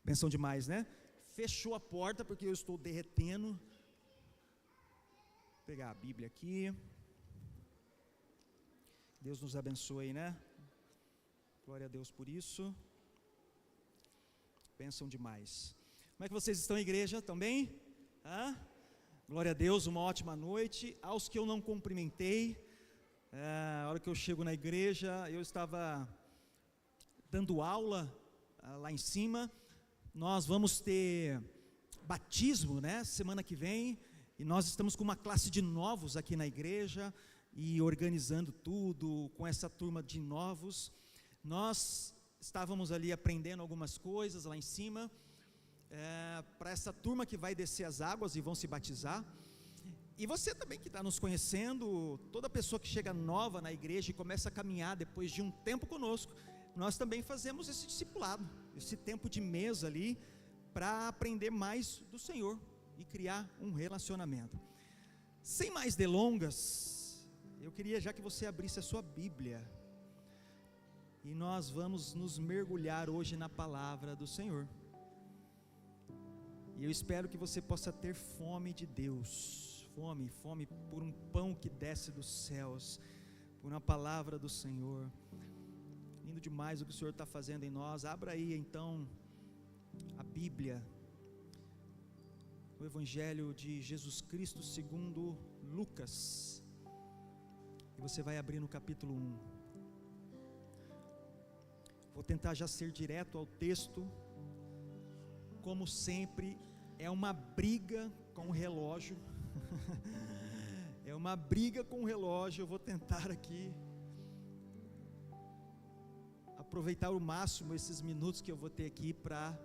Bênção demais, né? Fechou a porta porque eu estou derretendo. Vou pegar a Bíblia aqui. Deus nos abençoe, né? Glória a Deus por isso. Bênção demais. Como é que vocês estão, igreja? Estão bem? Glória a Deus, uma ótima noite. Aos que eu não cumprimentei, a hora que eu chego na igreja, eu estava dando aula lá em cima. Nós vamos ter batismo, né? Semana que vem. E nós estamos com uma classe de novos aqui na igreja e organizando tudo com essa turma de novos. Nós estávamos ali aprendendo algumas coisas lá em cima, para essa turma que vai descer as águas e vão se batizar. E você também que está nos conhecendo, toda pessoa que chega nova na igreja e começa a caminhar depois de um tempo conosco, nós também fazemos esse discipulado, esse tempo de mesa ali, para aprender mais do Senhor e criar um relacionamento. Sem mais delongas, eu queria já que você abrisse a sua Bíblia, e nós vamos nos mergulhar hoje na palavra do Senhor. E eu espero que você possa ter fome de Deus, fome por um pão que desce dos céus, por uma palavra do Senhor. Lindo demais o que o Senhor está fazendo em nós. Abra aí então a Bíblia, o Evangelho de Jesus Cristo segundo Lucas, e você vai abrir no capítulo 1. Vou tentar já ser direto ao texto. Como sempre, é uma briga com o relógio. É uma briga com o relógio. Eu vou tentar aqui aproveitar ao máximo esses minutos que eu vou ter aqui para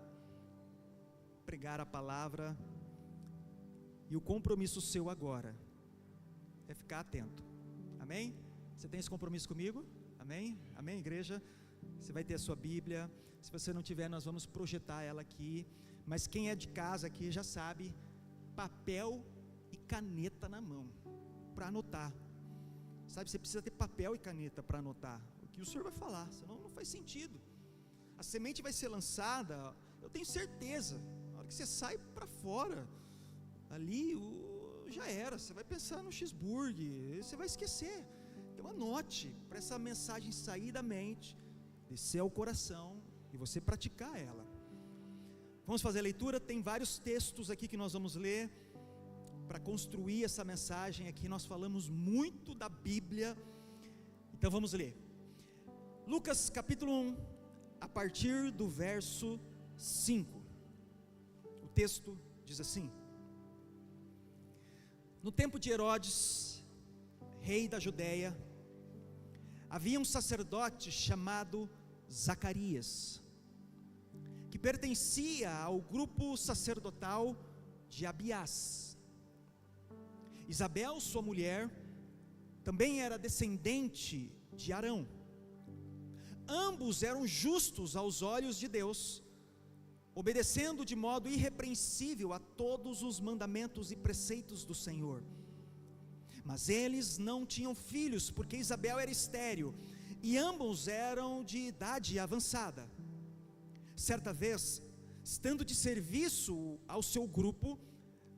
pregar a palavra. E o compromisso seu agora é ficar atento. Amém? Você tem esse compromisso comigo? Amém? Amém, igreja? Você vai ter a sua Bíblia. Se você não tiver, nós vamos projetar ela aqui. Mas quem é de casa aqui já sabe, papel e caneta na mão para anotar. Sabe, você precisa ter papel e caneta para anotar o que o Senhor vai falar, senão não faz sentido. A semente vai ser lançada, eu tenho certeza, na hora que você sai para fora, ali já era, você vai pensar no cheeseburger, você vai esquecer. Então anote, para essa mensagem sair da mente, descer ao coração e você praticar ela. Vamos fazer a leitura. Tem vários textos aqui que nós vamos ler para construir essa mensagem aqui. Nós falamos muito da Bíblia, então vamos ler Lucas capítulo 1, a partir do verso 5. O texto diz assim: no tempo de Herodes, rei da Judéia, havia um sacerdote chamado Zacarias, que pertencia ao grupo sacerdotal de Abiás. Isabel, sua mulher, também era descendente de Arão. Ambos eram justos aos olhos de Deus, obedecendo de modo irrepreensível a todos os mandamentos e preceitos do Senhor. Mas eles não tinham filhos, porque Isabel era estéril, e ambos eram de idade avançada. Certa vez, estando de serviço ao seu grupo,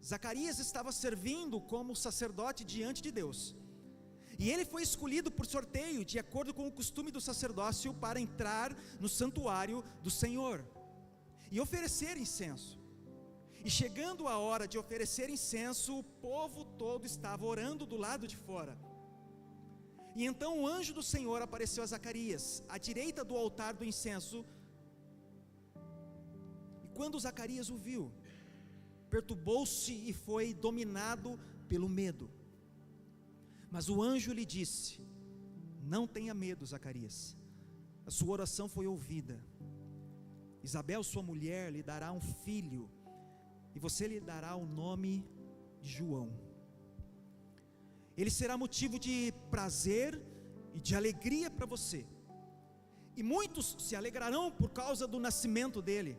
Zacarias estava servindo como sacerdote diante de Deus, e ele foi escolhido por sorteio, de acordo com o costume do sacerdócio, para entrar no santuário do Senhor e oferecer incenso. E chegando a hora de oferecer incenso, o povo todo estava orando do lado de fora. E então o anjo do Senhor apareceu a Zacarias, à direita do altar do incenso. E quando Zacarias o viu, perturbou-se e foi dominado pelo medo. Mas o anjo lhe disse: não tenha medo, Zacarias, a sua oração foi ouvida. Isabel, sua mulher, lhe dará um filho, e você lhe dará o nome de João. Ele será motivo de prazer e de alegria para você, e muitos se alegrarão por causa do nascimento dele,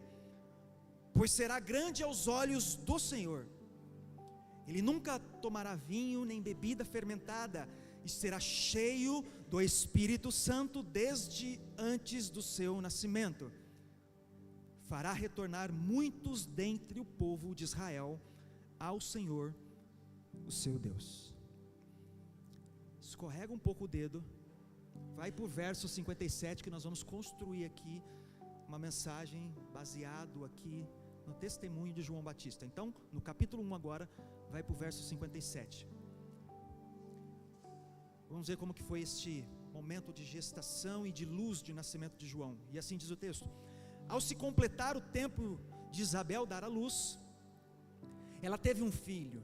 pois será grande aos olhos do Senhor. Ele nunca tomará vinho nem bebida fermentada, e será cheio do Espírito Santo desde antes do seu nascimento. fará retornar muitos dentre o povo de Israel ao Senhor, o seu Deus. Escorrega um pouco o dedo, vai para o verso 57, que nós vamos construir aqui uma mensagem baseado aqui no testemunho de João Batista. Então, no capítulo 1 agora, vai para o verso 57. Vamos ver como que foi este momento de gestação e de luz de nascimento de João. E assim diz o texto: ao se completar o tempo de Isabel dar à luz, ela teve um filho.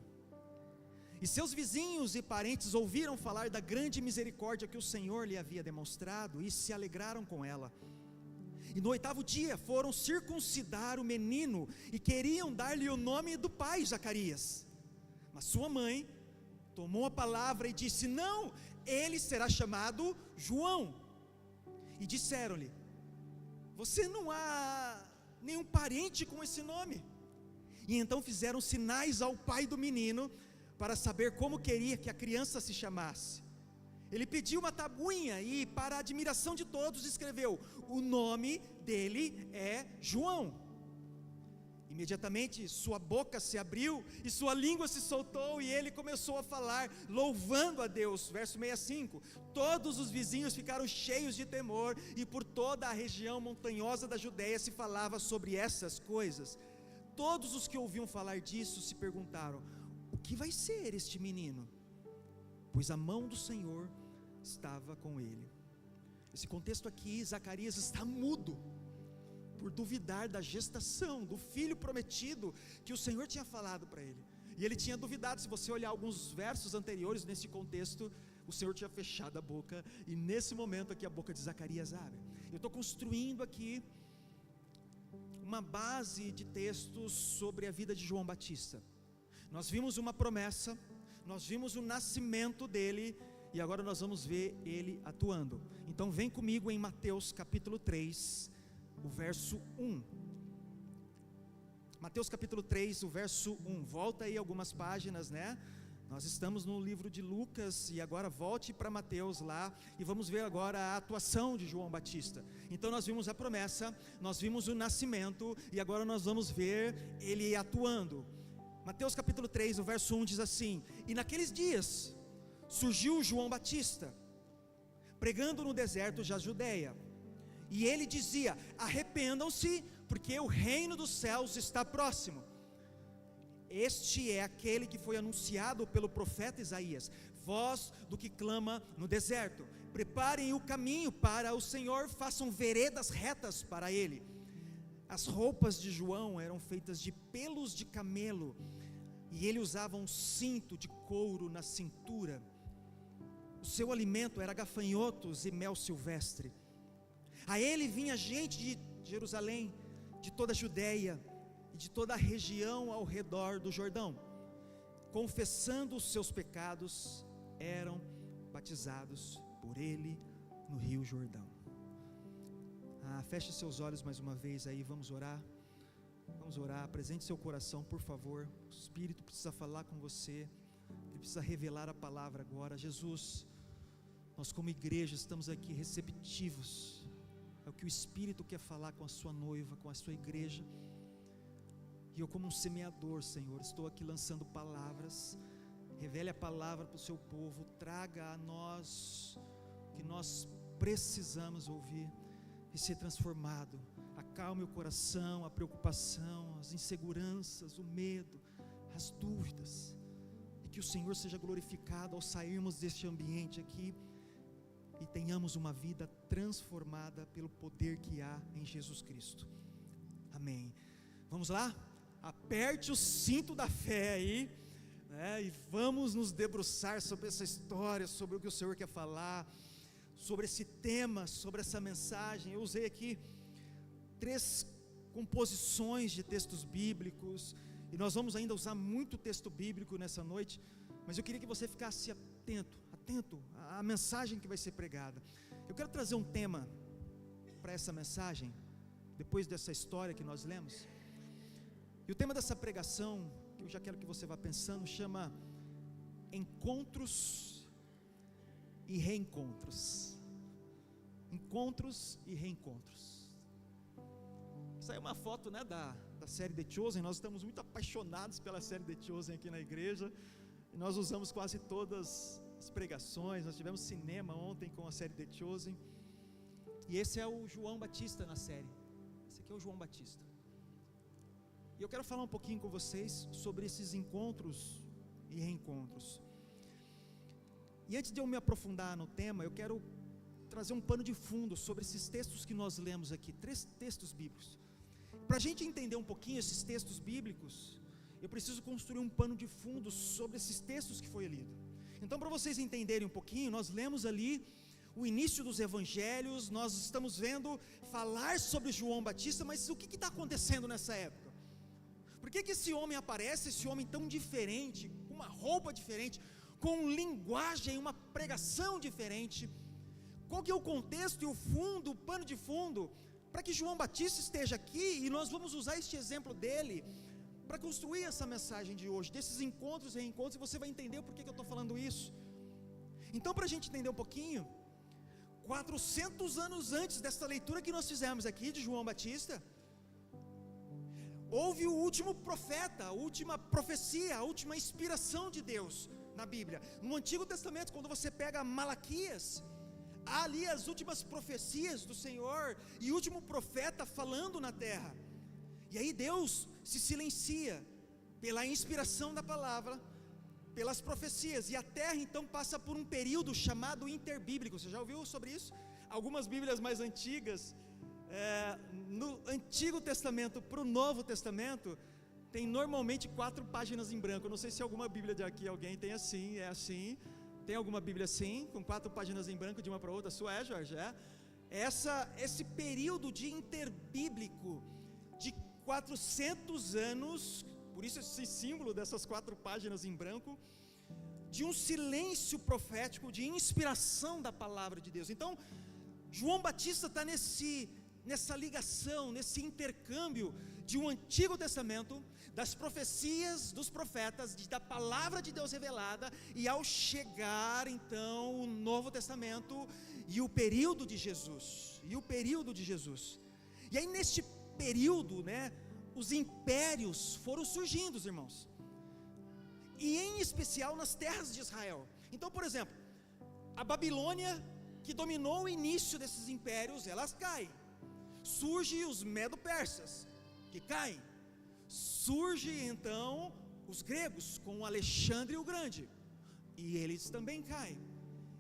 E seus vizinhos e parentes ouviram falar da grande misericórdia que o Senhor lhe havia demonstrado e se alegraram com ela. E no 8º dia foram circuncidar o menino e queriam dar-lhe o nome do pai, Zacarias. Mas sua mãe tomou a palavra e disse: não, ele será chamado João. E disseram-lhe: você não há nenhum parente com esse nome. E então fizeram sinais ao pai do menino para saber como queria que a criança se chamasse. Ele pediu uma tabuinha e, para a admiração de todos, escreveu: o nome dele é João. Imediatamente sua boca se abriu e sua língua se soltou, e ele começou a falar, louvando a Deus. Verso 65: todos os vizinhos ficaram cheios de temor, e por toda a região montanhosa da Judéia se falava sobre essas coisas. Todos os que ouviam falar disso se perguntaram: o que vai ser este menino? Pois a mão do Senhor estava com ele. Esse contexto aqui, Zacarias está mudo, por duvidar da gestação, do filho prometido, que o Senhor tinha falado para ele. E ele tinha duvidado. Se você olhar alguns versos anteriores nesse contexto, o Senhor tinha fechado a boca, e nesse momento aqui a boca de Zacarias abre. Eu estou construindo aqui uma base de textos sobre a vida de João Batista. Nós vimos uma promessa, nós vimos o nascimento dele, e agora nós vamos ver ele atuando. Então vem comigo em Mateus capítulo 3, o verso 1. Mateus capítulo 3, o verso 1. Volta aí algumas páginas, né? Nós estamos no livro de Lucas, e agora volte para Mateus lá, e vamos ver agora a atuação de João Batista. Então nós vimos a promessa, nós vimos o nascimento, e agora nós vamos ver ele atuando. Mateus capítulo 3, o verso 1 diz assim: e naqueles dias surgiu João Batista, pregando no deserto da Judéia, e ele dizia: arrependam-se, porque o reino dos céus está próximo. Este é aquele que foi anunciado pelo profeta Isaías: voz do que clama no deserto, preparem o caminho para o Senhor, façam veredas retas para ele. As roupas de João eram feitas de pelos de camelo, e ele usava um cinto de couro na cintura. O seu alimento era gafanhotos e mel silvestre. A ele vinha gente de Jerusalém, de toda a Judéia e de toda a região ao redor do Jordão, confessando os seus pecados, eram batizados por ele no rio Jordão. Feche seus olhos mais uma vez aí, vamos orar. Vamos orar, apresente seu coração, por favor. O Espírito precisa falar com você, ele precisa revelar a palavra agora. Jesus, nós como igreja estamos aqui receptivos ao que o Espírito quer falar com a sua noiva, com a sua igreja. E eu, como um semeador, Senhor, estou aqui lançando palavras. Revele a palavra para o seu povo, traga a nós o que nós precisamos ouvir e ser transformado. Acalme o coração, a preocupação, as inseguranças, o medo, as dúvidas, e que o Senhor seja glorificado ao sairmos deste ambiente aqui e tenhamos uma vida transformada pelo poder que há em Jesus Cristo. Amém. Vamos lá? Aperte o cinto da fé aí, né? E vamos nos debruçar sobre essa história, sobre o que o Senhor quer falar, sobre esse tema, sobre essa mensagem. Eu usei aqui 3 composições de textos bíblicos, e nós vamos ainda usar muito texto bíblico nessa noite, mas eu queria que você ficasse atento à mensagem que vai ser pregada. Eu quero trazer um tema para essa mensagem, depois dessa história que nós lemos, e o tema dessa pregação, que eu já quero que você vá pensando, chama Encontros e Reencontros. Encontros e reencontros. Essa é uma foto, né, da série The Chosen. Nós estamos muito apaixonados pela série The Chosen aqui na igreja, e nós usamos quase todas as pregações. Nós tivemos cinema ontem com a série The Chosen, e esse é o João Batista na série. Esse aqui é o João Batista, e eu quero falar um pouquinho com vocês sobre esses encontros e reencontros. E antes de eu me aprofundar no tema, eu quero trazer um pano de fundo sobre esses textos que nós lemos aqui, 3 textos bíblicos. Para a gente entender um pouquinho esses textos bíblicos, eu preciso construir um pano de fundo sobre esses textos que foi lido. Então, para vocês entenderem um pouquinho, nós lemos ali o início dos evangelhos, nós estamos vendo falar sobre João Batista, mas o que está acontecendo nessa época? Por que esse homem aparece, esse homem tão diferente, com uma roupa diferente, com linguagem, uma pregação diferente? Qual que é o contexto e o fundo, o pano de fundo, para que João Batista esteja aqui? E nós vamos usar este exemplo dele para construir essa mensagem de hoje, desses encontros e reencontros, e você vai entender por que eu estou falando isso. Então, para a gente entender um pouquinho, 400 anos antes dessa leitura que nós fizemos aqui de João Batista, houve o último profeta, a última profecia, a última inspiração de Deus na Bíblia. No Antigo Testamento, quando você pega Malaquias, há ali as últimas profecias do Senhor, e o último profeta falando na terra. E aí Deus se silencia pela inspiração da palavra, pelas profecias, e a terra então passa por um período chamado interbíblico. Você já ouviu sobre isso? Algumas Bíblias mais antigas, no Antigo Testamento para o Novo Testamento, tem normalmente 4 páginas em branco. Eu não sei se alguma Bíblia de aqui alguém tem assim, é assim. Tem alguma Bíblia assim, com 4 páginas em branco de uma para outra? A sua é, Jorge? Esse período de interbíblico, de 400 anos, por isso esse símbolo dessas 4 páginas em branco, de um silêncio profético, de inspiração da palavra de Deus. Então, João Batista está nessa ligação, nesse intercâmbio de um Antigo Testamento, das profecias dos profetas, da palavra de Deus revelada, e ao chegar então o Novo Testamento e o período de Jesus, e aí neste período, né, os impérios foram surgindo, irmãos, e em especial nas terras de Israel. Então, por exemplo, a Babilônia, que dominou o início desses impérios, elas caem. Surge os Medo-Persas, que caem. Surge então os gregos, com Alexandre o Grande, e eles também caem.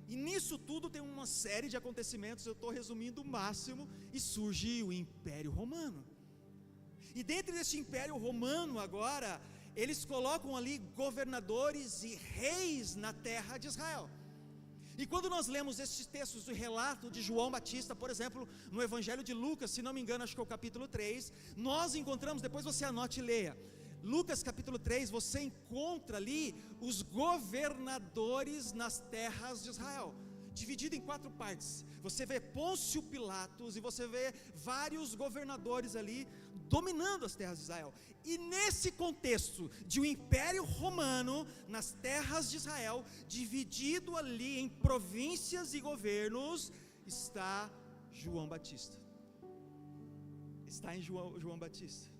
E nisso tudo tem uma série de acontecimentos, eu estou resumindo o máximo, e surge o Império Romano. E dentro desse Império Romano agora, eles colocam ali governadores e reis na terra de Israel. E quando nós lemos esses textos do relato de João Batista, por exemplo, no Evangelho de Lucas, se não me engano, acho que é o capítulo 3, nós encontramos, depois você anote e leia, Lucas capítulo 3, você encontra ali os governadores nas terras de Israel, dividido em 4 partes. Você vê Pôncio Pilatos e você vê vários governadores ali, dominando as terras de Israel. E nesse contexto de um Império Romano nas terras de Israel, dividido ali em províncias e governos, está João Batista. Está em João Batista.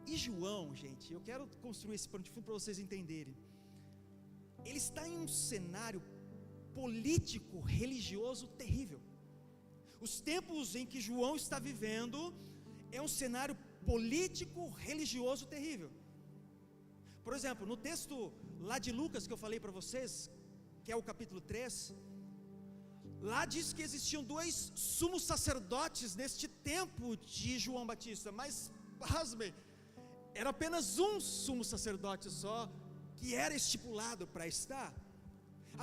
E João, gente, eu quero construir esse pano de fundo para vocês entenderem. Ele está em um cenário político, religioso terrível. Os tempos em que João está vivendo é um cenário político, religioso terrível. Por exemplo, no texto lá de Lucas que eu falei para vocês, que é o capítulo 3, lá diz que existiam 2 sumos sacerdotes neste tempo de João Batista, mas, pasmem, era apenas um sumo sacerdote só que era estipulado para estar.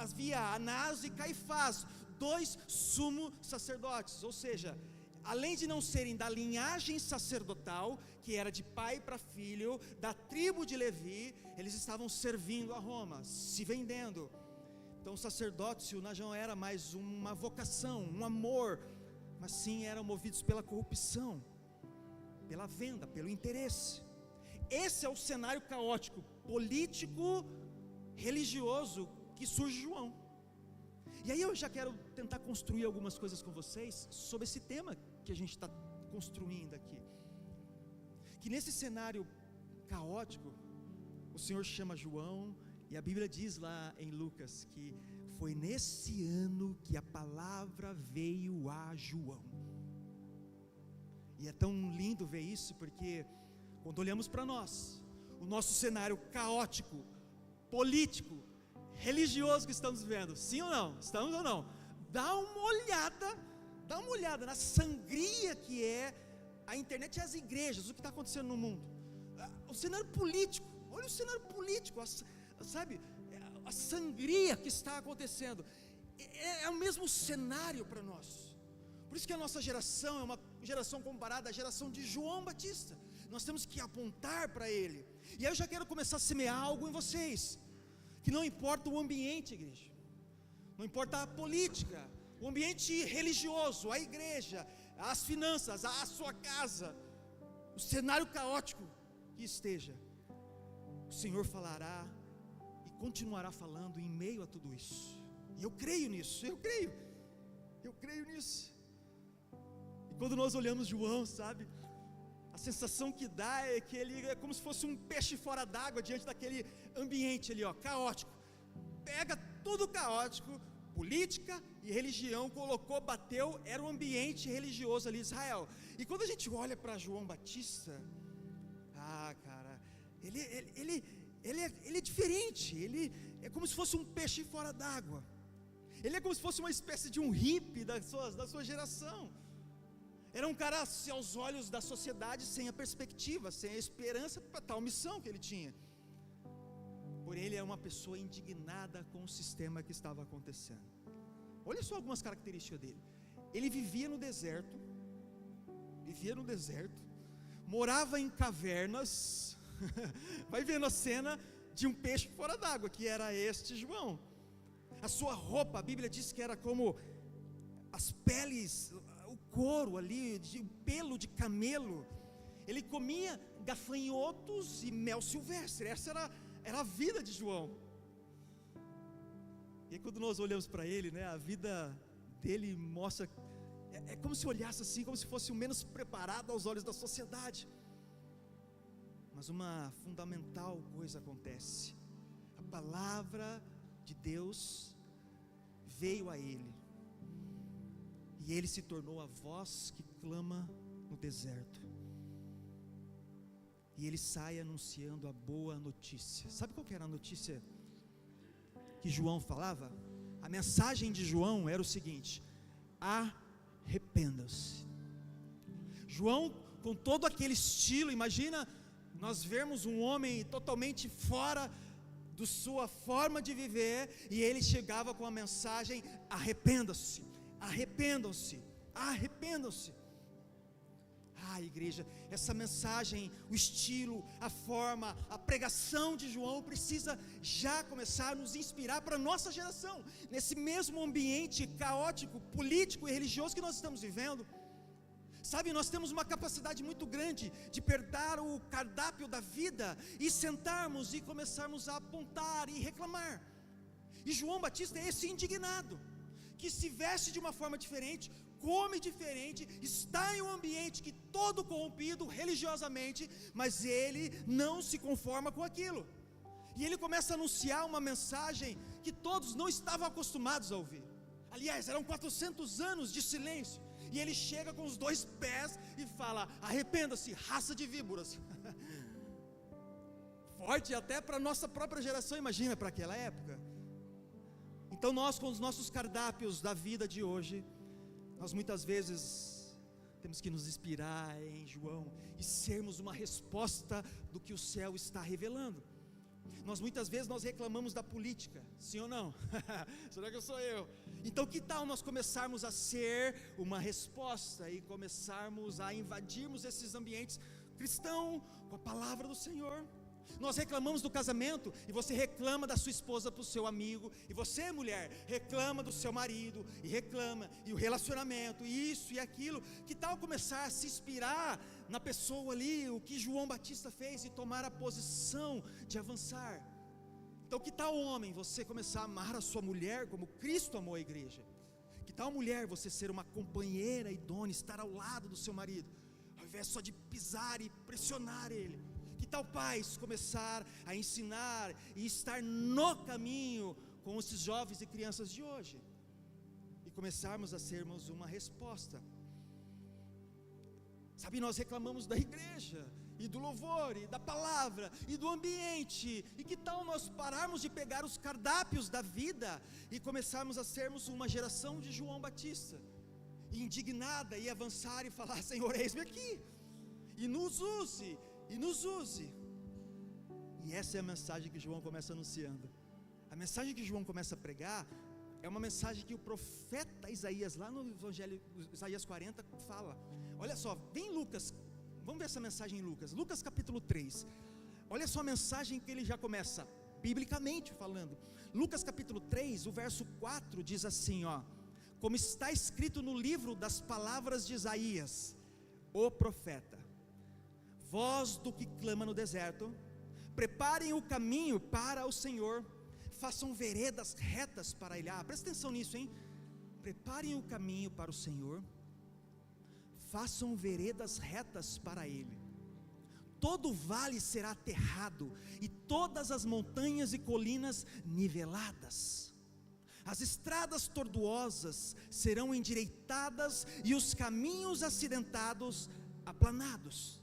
Havia Anás e Caifás, 2 sumos sacerdotes, ou seja, além de não serem da linhagem sacerdotal, que era de pai para filho, da tribo de Levi, eles estavam servindo a Roma, se vendendo. Então o sacerdócio não era mais uma vocação, um amor, mas sim eram movidos pela corrupção, pela venda, pelo interesse. Esse é o cenário caótico, político, religioso, que surge João. E aí eu já quero tentar construir algumas coisas com vocês sobre esse tema que a gente está construindo aqui. Que nesse cenário caótico, o Senhor chama João, e a Bíblia diz lá em Lucas que foi nesse ano que a palavra veio a João. E é tão lindo ver isso, porque quando olhamos para nós, o nosso cenário caótico, político, religioso que estamos vendo, sim ou não? Estamos ou não? Dá uma olhada na sangria que é a internet e as igrejas, o que está acontecendo no mundo. O cenário político, olha o cenário político, sabe, a sangria que está acontecendo, é o mesmo cenário para nós. Por isso que a nossa geração é uma geração comparada à geração de João Batista. Nós temos que apontar para ele. E aí eu já quero começar a semear algo em vocês, que não importa o ambiente, igreja, não importa a política, o ambiente religioso, a igreja, as finanças, a sua casa, o cenário caótico que esteja, o Senhor falará e continuará falando em meio a tudo isso. E eu creio nisso, eu creio nisso. E quando nós olhamos João, sabe, a sensação que dá é que ele é como se fosse um peixe fora d'água diante daquele ambiente ali, caótico. Pega tudo caótico, política e religião, colocou, bateu, era um ambiente religioso ali em Israel. E quando a gente olha para João Batista, cara, ele é diferente, ele é como se fosse um peixe fora d'água, ele é como se fosse uma espécie de um hippie da sua geração. Era um cara aos olhos da sociedade sem a perspectiva, sem a esperança para tal missão que ele tinha. Porém, ele é uma pessoa indignada com o sistema que estava acontecendo. Olha só algumas características dele. Ele vivia no deserto, morava em cavernas. Vai vendo a cena de um peixe fora d'água, que era este João. A sua roupa, a Bíblia diz que era como as peles, o couro ali, de pelo de camelo. Ele comia gafanhotos e mel silvestre. Essa era a vida de João. E aí, quando nós olhamos para ele, né, a vida dele mostra, é como se olhasse assim, como se fosse o menos preparado aos olhos da sociedade. Mas uma fundamental coisa acontece: a palavra de Deus veio a ele, e ele se tornou a voz que clama no deserto. E ele sai anunciando a boa notícia. Sabe qual que era a notícia que João falava? A mensagem de João era o seguinte: arrependam-se. João, com todo aquele estilo, imagina nós vermos um homem totalmente fora da sua forma de viver, e ele chegava com a mensagem: arrependam-se, arrependam-se, arrependam-se. Igreja, essa mensagem, o estilo, a forma, a pregação de João precisa já começar a nos inspirar para a nossa geração, nesse mesmo ambiente caótico, político e religioso que nós estamos vivendo. Sabe, nós temos uma capacidade muito grande de pegar o cardápio da vida e sentarmos e começarmos a apontar e reclamar. E João Batista é esse indignado, que se veste de uma forma diferente, come diferente, está em um ambiente que todo corrompido religiosamente, mas ele não se conforma com aquilo. E ele começa a anunciar uma mensagem que todos não estavam acostumados a ouvir. Aliás, eram 400 anos de silêncio. E ele chega com os 2 pés e fala: arrependa-se, raça de víboras. Forte até para a nossa própria geração, imagina para aquela época. Então nós, com os nossos cardápios da vida de hoje, nós muitas vezes temos que nos inspirar em João e sermos uma resposta do que o céu está revelando. Nós muitas vezes nós reclamamos da política, sim ou não? Será que sou eu? Então que tal nós começarmos a ser uma resposta e começarmos a invadirmos esses ambientes cristãos com a palavra do Senhor? Nós reclamamos do casamento, e você reclama da sua esposa para o seu amigo, e você, mulher, reclama do seu marido, e reclama, e o relacionamento, e isso e aquilo. Que tal começar a se inspirar na pessoa ali, o que João Batista fez, e tomar a posição de avançar? Então que tal, homem, você começar a amar a sua mulher como Cristo amou a igreja? Que tal mulher você ser uma companheira idônea, estar ao lado do seu marido, ao invés só de pisar e pressionar ele? Que tal pais começar a ensinar e estar no caminho com esses jovens e crianças de hoje, e começarmos a sermos uma resposta? Sabe, nós reclamamos da igreja, e do louvor, e da palavra, e do ambiente, e que tal nós pararmos de pegar os cardápios da vida, e começarmos a sermos uma geração de João Batista, indignada, e avançar e falar: Senhor, eis-me aqui, e nos use, e essa é a mensagem que João começa anunciando. A mensagem que João começa a pregar, é uma mensagem que o profeta Isaías, lá no Evangelho, Isaías 40, fala. Olha só, vem Lucas, vamos ver essa mensagem em Lucas capítulo 3, olha só a mensagem que ele já começa, biblicamente falando. Lucas capítulo 3, o verso 4 diz assim, ó: como está escrito no livro das palavras de Isaías, o profeta: voz do que clama no deserto, preparem o caminho para o Senhor, façam veredas retas para ele. Presta atenção nisso, hein? Preparem o caminho para o Senhor, façam veredas retas para ele. Todo vale será aterrado, e todas as montanhas e colinas niveladas. As estradas tortuosas serão endireitadas, e os caminhos acidentados aplanados,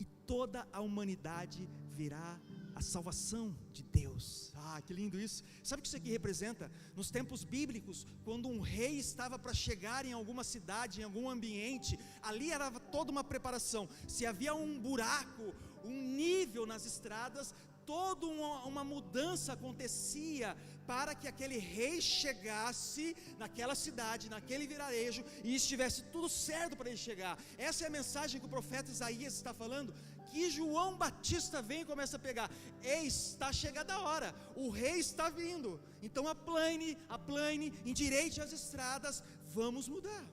e toda a humanidade verá a salvação de Deus. Que lindo isso! Sabe o que isso aqui representa? Nos tempos bíblicos, quando um rei estava para chegar em alguma cidade, em algum ambiente, ali era toda uma preparação. Se havia um buraco, um nível nas estradas, toda uma mudança acontecia para que aquele rei chegasse naquela cidade, naquele vilarejo, e estivesse tudo certo para ele chegar. Essa é a mensagem que o profeta Isaías está falando, que João Batista vem e começa a pegar. Está chegada a hora, o rei está vindo, então aplane, endireite as estradas, vamos mudar.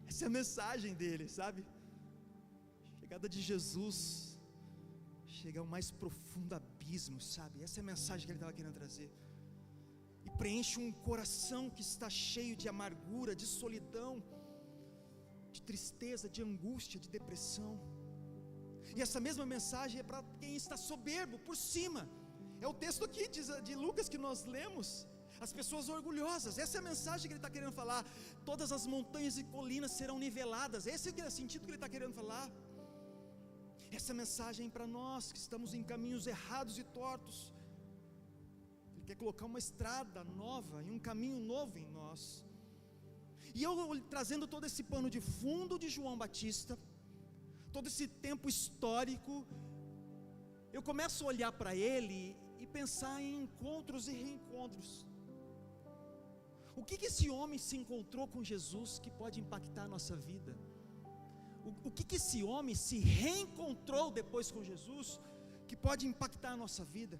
Essa é a mensagem dele, sabe? Chegada de Jesus, chegar ao mais profundo abismo, sabe? Essa é a mensagem que ele estava querendo trazer. E preenche um coração que está cheio de amargura, de solidão, de tristeza, de angústia, de depressão. E essa mesma mensagem é para quem está soberbo por cima. É o texto aqui de Lucas que nós lemos. As pessoas orgulhosas, essa é a mensagem que ele está querendo falar. Todas as montanhas e colinas serão niveladas. Esse é o sentido que ele está querendo falar. Essa mensagem para nós que estamos em caminhos errados e tortos. Ele quer colocar uma estrada nova e um caminho novo em nós. E eu, trazendo todo esse pano de fundo de João Batista, todo esse tempo histórico, eu começo a olhar para ele e pensar em encontros e reencontros. O que esse homem se encontrou com Jesus que pode impactar a nossa vida? O que esse homem se reencontrou depois com Jesus que pode impactar a nossa vida?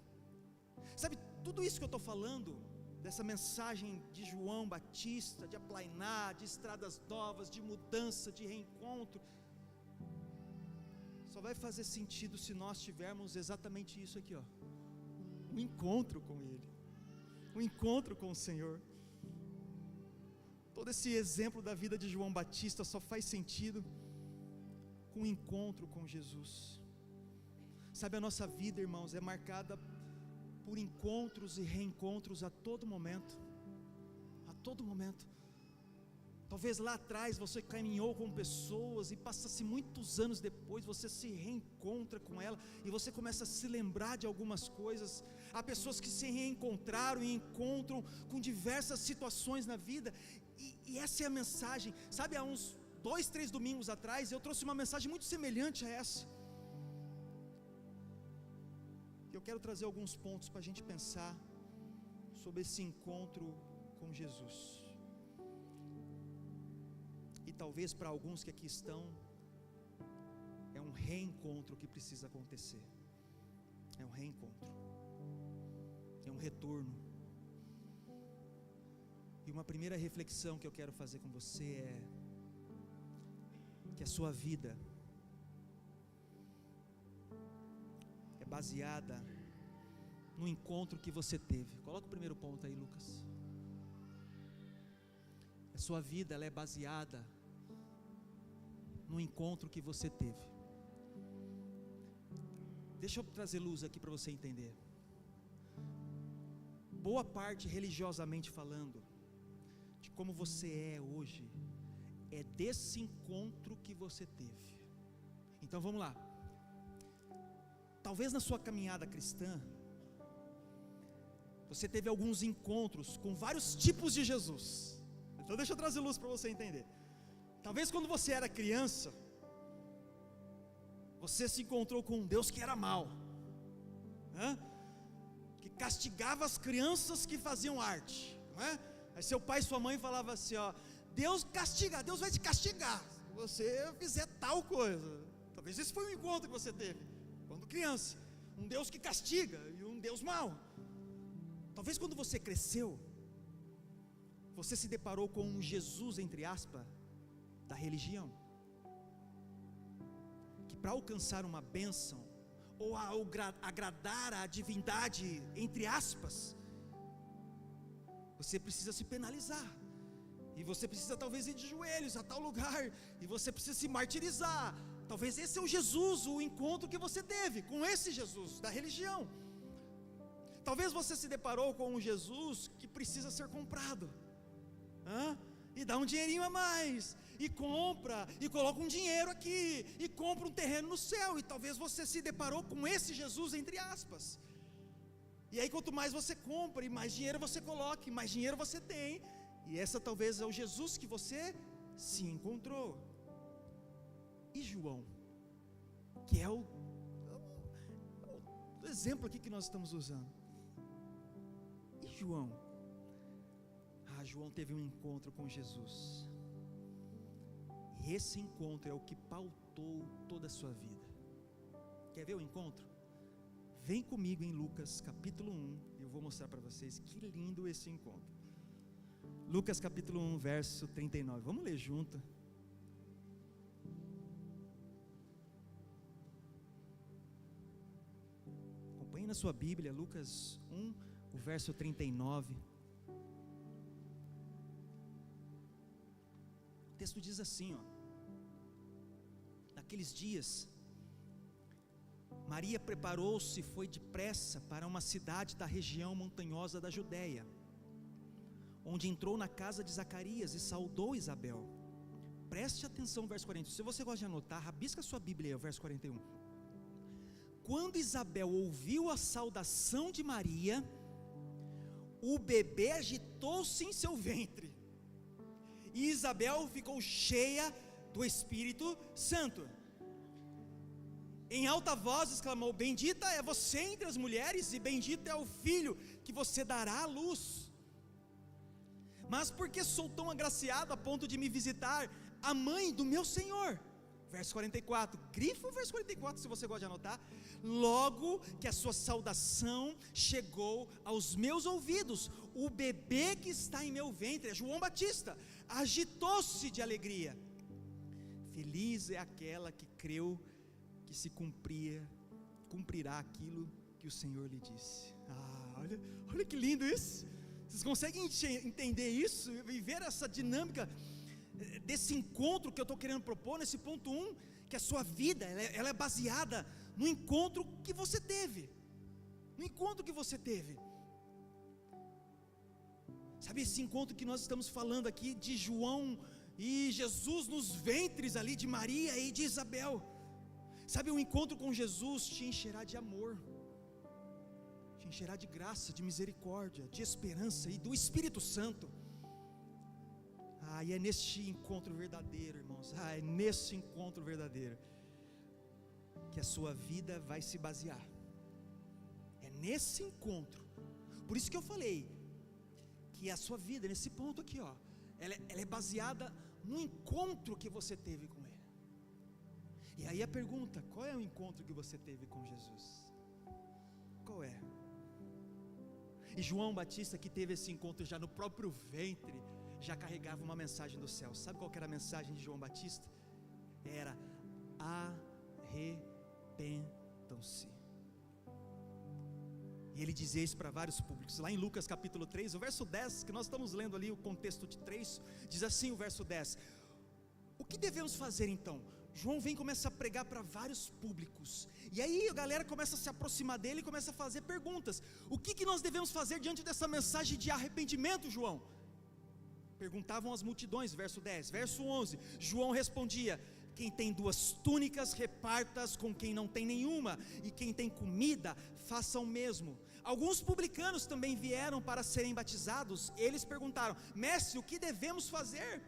Sabe, tudo isso que eu estou falando, dessa mensagem de João Batista, de aplainar, de estradas novas, de mudança, de reencontro, só vai fazer sentido se nós tivermos exatamente isso aqui, um encontro com Ele, um encontro com o Senhor. Todo esse exemplo da vida de João Batista só faz sentido com um encontro com Jesus. Sabe, a nossa vida, irmãos, é marcada por encontros e reencontros a todo momento. A todo momento. Talvez lá atrás você caminhou com pessoas e passasse muitos anos depois, você se reencontra com ela e você começa a se lembrar de algumas coisas. Há pessoas que se reencontraram e encontram com diversas situações na vida, e essa é a mensagem. Sabe, há uns 2, 3 domingos atrás eu trouxe uma mensagem muito semelhante a essa. Eu quero trazer alguns pontos para a gente pensar sobre esse encontro com Jesus. E talvez para alguns que aqui estão, é um reencontro que precisa acontecer. É um reencontro, é um retorno. E uma primeira reflexão que eu quero fazer com você é que a sua vida é baseada no encontro que você teve. Coloca o primeiro ponto aí, Lucas. A sua vida, ela é baseada no encontro que você teve. Deixa eu trazer luz aqui para você entender. Boa parte, religiosamente falando, de como você é hoje, é desse encontro que você teve. Então vamos lá. Talvez na sua caminhada cristã, você teve alguns encontros com vários tipos de Jesus. Então deixa eu trazer luz para você entender. Talvez quando você era criança, você se encontrou com um Deus que era mau, que castigava as crianças que faziam arte, não é? Aí seu pai e sua mãe falavam assim, ó, Deus castiga, Deus vai te castigar se você fizer tal coisa. Talvez esse foi o encontro que você teve quando criança, um Deus que castiga e um Deus mau. Talvez quando você cresceu, você se deparou com um Jesus, entre aspas, da religião, que para alcançar uma bênção, ou agradar a divindade, entre aspas, você precisa se penalizar, e você precisa talvez ir de joelhos a tal lugar, e você precisa se martirizar. Talvez esse é o Jesus, o encontro que você teve com esse Jesus da religião. Talvez você se deparou com um Jesus que precisa ser comprado, e dá um dinheirinho a mais, e compra, e coloca um dinheiro aqui, e compra um terreno no céu. E talvez você se deparou com esse Jesus, entre aspas. E aí quanto mais você compra, e mais dinheiro você coloca, e mais dinheiro você tem. E essa talvez é o Jesus que você se encontrou. E João, que é o exemplo aqui que nós estamos usando. E João? João teve um encontro com Jesus, e esse encontro é o que pautou toda a sua vida. Quer ver o encontro? Vem comigo em Lucas capítulo 1, e eu vou mostrar para vocês que lindo esse encontro. Lucas capítulo 1, verso 39, vamos ler junto. Acompanhe na sua Bíblia, Lucas 1, o verso 39. O texto diz assim, ó: naqueles dias, Maria preparou-se e foi depressa para uma cidade da região montanhosa da Judeia, onde entrou na casa de Zacarias e saudou Isabel. Preste atenção no verso 41, se você gosta de anotar, rabisca a sua Bíblia aí, o verso 41. Quando Isabel ouviu a saudação de Maria, o bebê agitou-se em seu ventre, e Isabel ficou cheia do Espírito Santo. Em alta voz exclamou: bendita é você entre as mulheres, e bendito é o filho que você dará à luz. Mas por que sou tão agraciado a ponto de me visitar a mãe do meu Senhor? Verso 44, grifa o verso 44 se você gosta de anotar. Logo que a sua saudação chegou aos meus ouvidos, o bebê que está em meu ventre, é João Batista, agitou-se de alegria. Feliz é aquela que creu que se cumprirá aquilo que o Senhor lhe disse. Olha que lindo isso. Vocês conseguem entender isso e ver essa dinâmica desse encontro que eu estou querendo propor nesse ponto 1, que a sua vida ela é baseada no encontro que você teve, no encontro que você teve. Sabe esse encontro que nós estamos falando aqui de João e Jesus nos ventres ali de Maria e de Isabel? Sabe, o encontro com Jesus te encherá de amor, te encherá de graça, de misericórdia, de esperança e do Espírito Santo. E é neste encontro verdadeiro, irmãos, é nesse encontro verdadeiro que a sua vida vai se basear. É nesse encontro. Por isso que eu falei que a sua vida, nesse ponto aqui, ó, ela é baseada no encontro que você teve com Ele. E aí a pergunta: qual é o encontro que você teve com Jesus? Qual é? E João Batista, que teve esse encontro já no próprio ventre, já carregava uma mensagem do céu. Sabe qual que era a mensagem de João Batista? Era: arrependam-se. E ele dizia isso para vários públicos. Lá em Lucas capítulo 3, o verso 10, que nós estamos lendo ali o contexto de 3, diz assim o verso 10: o que devemos fazer então? João vem e começa a pregar para vários públicos, e aí a galera começa a se aproximar dele e começa a fazer perguntas. O que nós devemos fazer diante dessa mensagem de arrependimento, João? Perguntavam as multidões, verso 10. Verso 11, João respondia: quem tem 2 túnicas, reparta-as com quem não tem nenhuma, e quem tem comida, faça o mesmo. Alguns publicanos também vieram para serem batizados. Eles perguntaram: mestre, o que devemos fazer?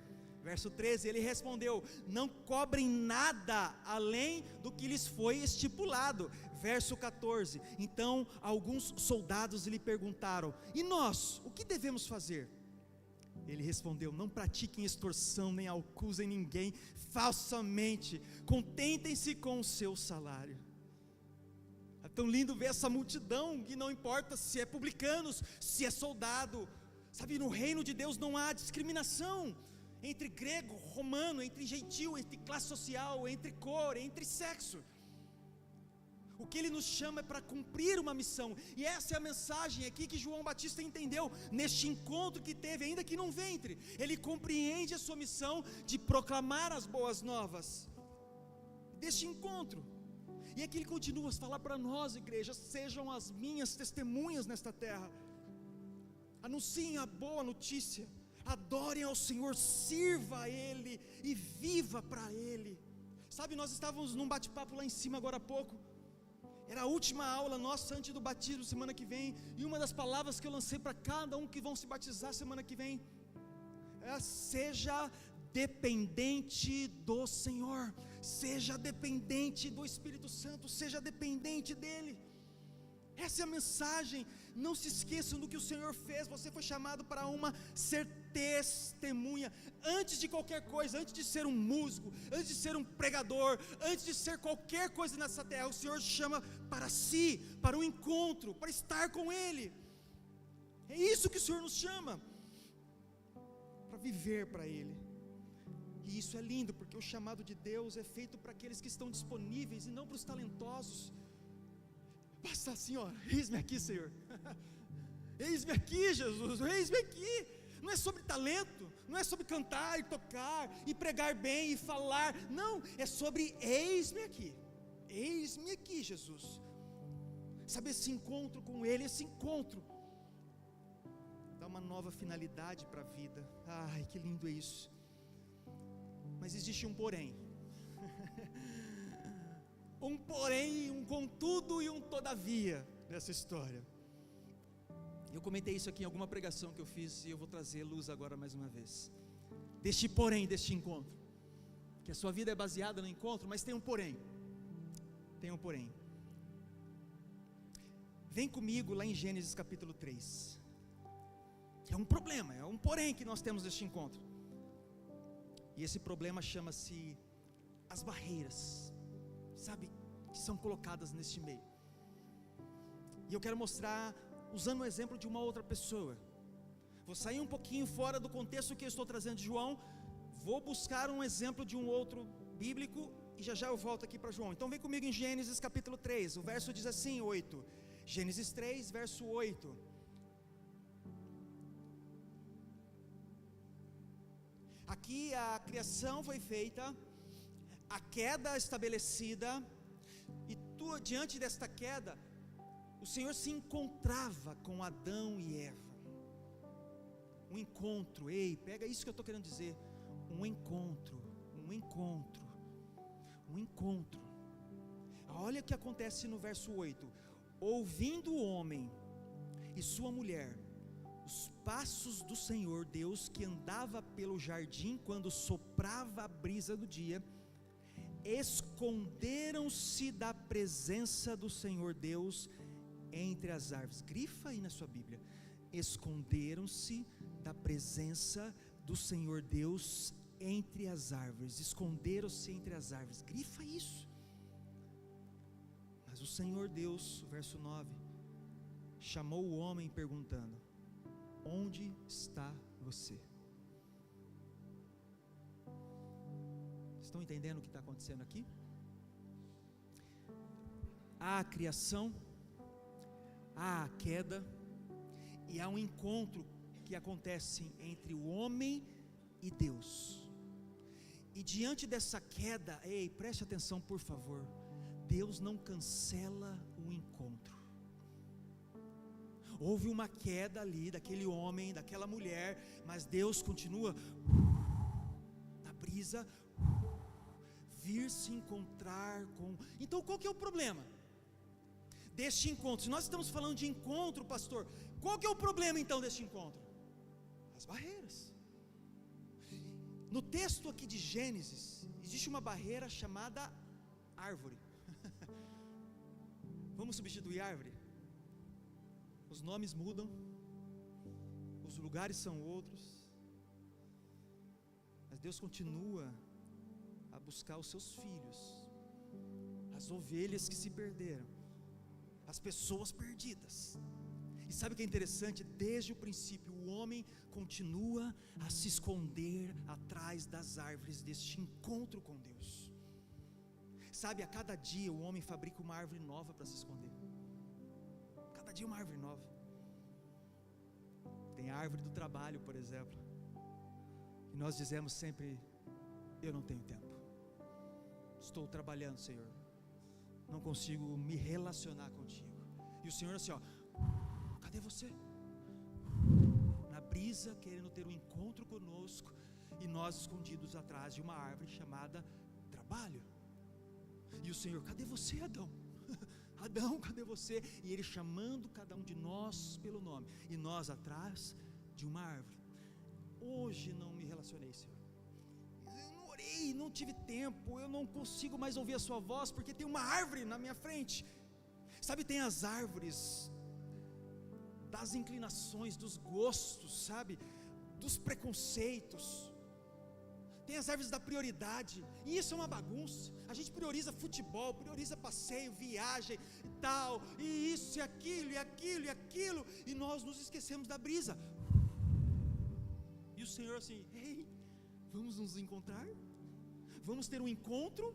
Verso 13, ele respondeu: não cobrem nada além do que lhes foi estipulado. Verso 14, então alguns soldados lhe perguntaram: e nós, o que devemos fazer? Ele respondeu: não pratiquem extorsão, nem acusem ninguém falsamente, contentem-se com o seu salário. É tão lindo ver essa multidão, que não importa se é publicanos, se é soldado, sabe, no reino de Deus não há discriminação entre grego, romano, entre gentil, entre classe social, entre cor, entre sexo. O que ele nos chama é para cumprir uma missão, e essa é a mensagem aqui que João Batista entendeu, neste encontro que teve, ainda que num ventre. Ele compreende a sua missão de proclamar as boas novas, deste encontro, e aqui ele continua a falar para nós, igreja: sejam as minhas testemunhas nesta terra, anunciem a boa notícia, adorem ao Senhor, sirva a Ele e viva para Ele. Sabe, nós estávamos num bate-papo lá em cima agora há pouco, era a última aula nossa antes do batismo semana que vem, e uma das palavras que eu lancei para cada um que vão se batizar semana que vem é: seja dependente do Senhor, seja dependente do Espírito Santo, seja dependente dEle. Essa é a mensagem. Não se esqueçam do que o Senhor fez. Você foi chamado para ser testemunha, antes de qualquer coisa, antes de ser um músico, antes de ser um pregador, antes de ser qualquer coisa nessa terra, o Senhor chama para si, para um encontro, para estar com Ele. É isso que o Senhor nos chama, para viver para Ele. E isso é lindo, porque o chamado de Deus é feito para aqueles que estão disponíveis e não para os talentosos. Basta assim, ó: eis-me aqui, Senhor. Eis-me aqui, Jesus, eis-me aqui. Não é sobre talento, não é sobre cantar e tocar e pregar bem e falar, não, é sobre eis-me aqui, Jesus. Sabe, esse encontro com Ele, esse encontro dá uma nova finalidade para a vida. Ai, que lindo é isso. Mas existe um porém. Um porém, um contudo e um todavia nessa história. Eu comentei isso aqui em alguma pregação que eu fiz, e eu vou trazer luz agora mais uma vez, deste porém, deste encontro, que a sua vida é baseada no encontro, mas tem um porém, vem comigo lá em Gênesis capítulo 3, é um problema, é um porém que nós temos neste encontro, e esse problema chama-se as barreiras, sabe, que são colocadas neste meio, e eu quero mostrar usando o exemplo de uma outra pessoa. Vou sair um pouquinho fora do contexto que eu estou trazendo de João, vou buscar um exemplo de um outro bíblico, e já eu volto aqui para João. Então vem comigo em Gênesis capítulo 3, o verso diz assim, 8, Gênesis 3, verso 8, aqui a criação foi feita, a queda estabelecida, e diante desta queda, o Senhor se encontrava com Adão e Eva, um encontro, pega isso que eu estou querendo dizer, um encontro, olha o que acontece no verso 8, ouvindo o homem e sua mulher, os passos do Senhor Deus, que andava pelo jardim quando soprava a brisa do dia, esconderam-se da presença do Senhor Deus, entre as árvores. Grifa aí na sua Bíblia: esconderam-se da presença do Senhor Deus entre as árvores. Esconderam-se entre as árvores. Grifa isso. Mas o Senhor Deus, verso 9, chamou o homem perguntando: onde está você? Estão entendendo o que está acontecendo aqui? A criação, há a queda e há um encontro que acontece entre o homem e Deus. E diante dessa queda, ei, preste atenção por favor, Deus não cancela o encontro. Houve uma queda ali daquele homem, daquela mulher, mas Deus continua na brisa, vir se encontrar com. Então qual que é o problema deste encontro? Se nós estamos falando de encontro, pastor, qual que é o problema então deste encontro? As barreiras. No texto aqui de Gênesis, existe uma barreira chamada árvore. Vamos substituir árvore? Os nomes mudam, os lugares são outros, mas Deus continua a buscar os seus filhos, as ovelhas que se perderam, as pessoas perdidas. E sabe o que é interessante? Desde o princípio o homem continua a se esconder atrás das árvores deste encontro com Deus. Sabe, a cada dia o homem fabrica uma árvore nova para se esconder. Cada dia uma árvore nova. Tem a árvore do trabalho, por exemplo, e nós dizemos sempre: eu não tenho tempo, estou trabalhando, Senhor, não consigo me relacionar contigo. E o Senhor assim, ó, cadê você? Na brisa, querendo ter um encontro conosco, e nós escondidos atrás de uma árvore chamada trabalho. E o Senhor: cadê você, Adão? Adão, cadê você? E Ele chamando cada um de nós pelo nome, e nós atrás de uma árvore. Hoje não me relacionei, Senhor, eu não orei, não tive tempo, eu não consigo mais ouvir a sua voz, porque tem uma árvore na minha frente. Sabe, tem as árvores das inclinações, dos gostos, sabe, dos preconceitos. Tem as árvores da prioridade, e isso é uma bagunça. A gente prioriza futebol, prioriza passeio, viagem e tal, e isso e aquilo, e aquilo, e aquilo, e nós nos esquecemos da brisa. E o Senhor assim: ei, vamos nos encontrar? Vamos ter um encontro?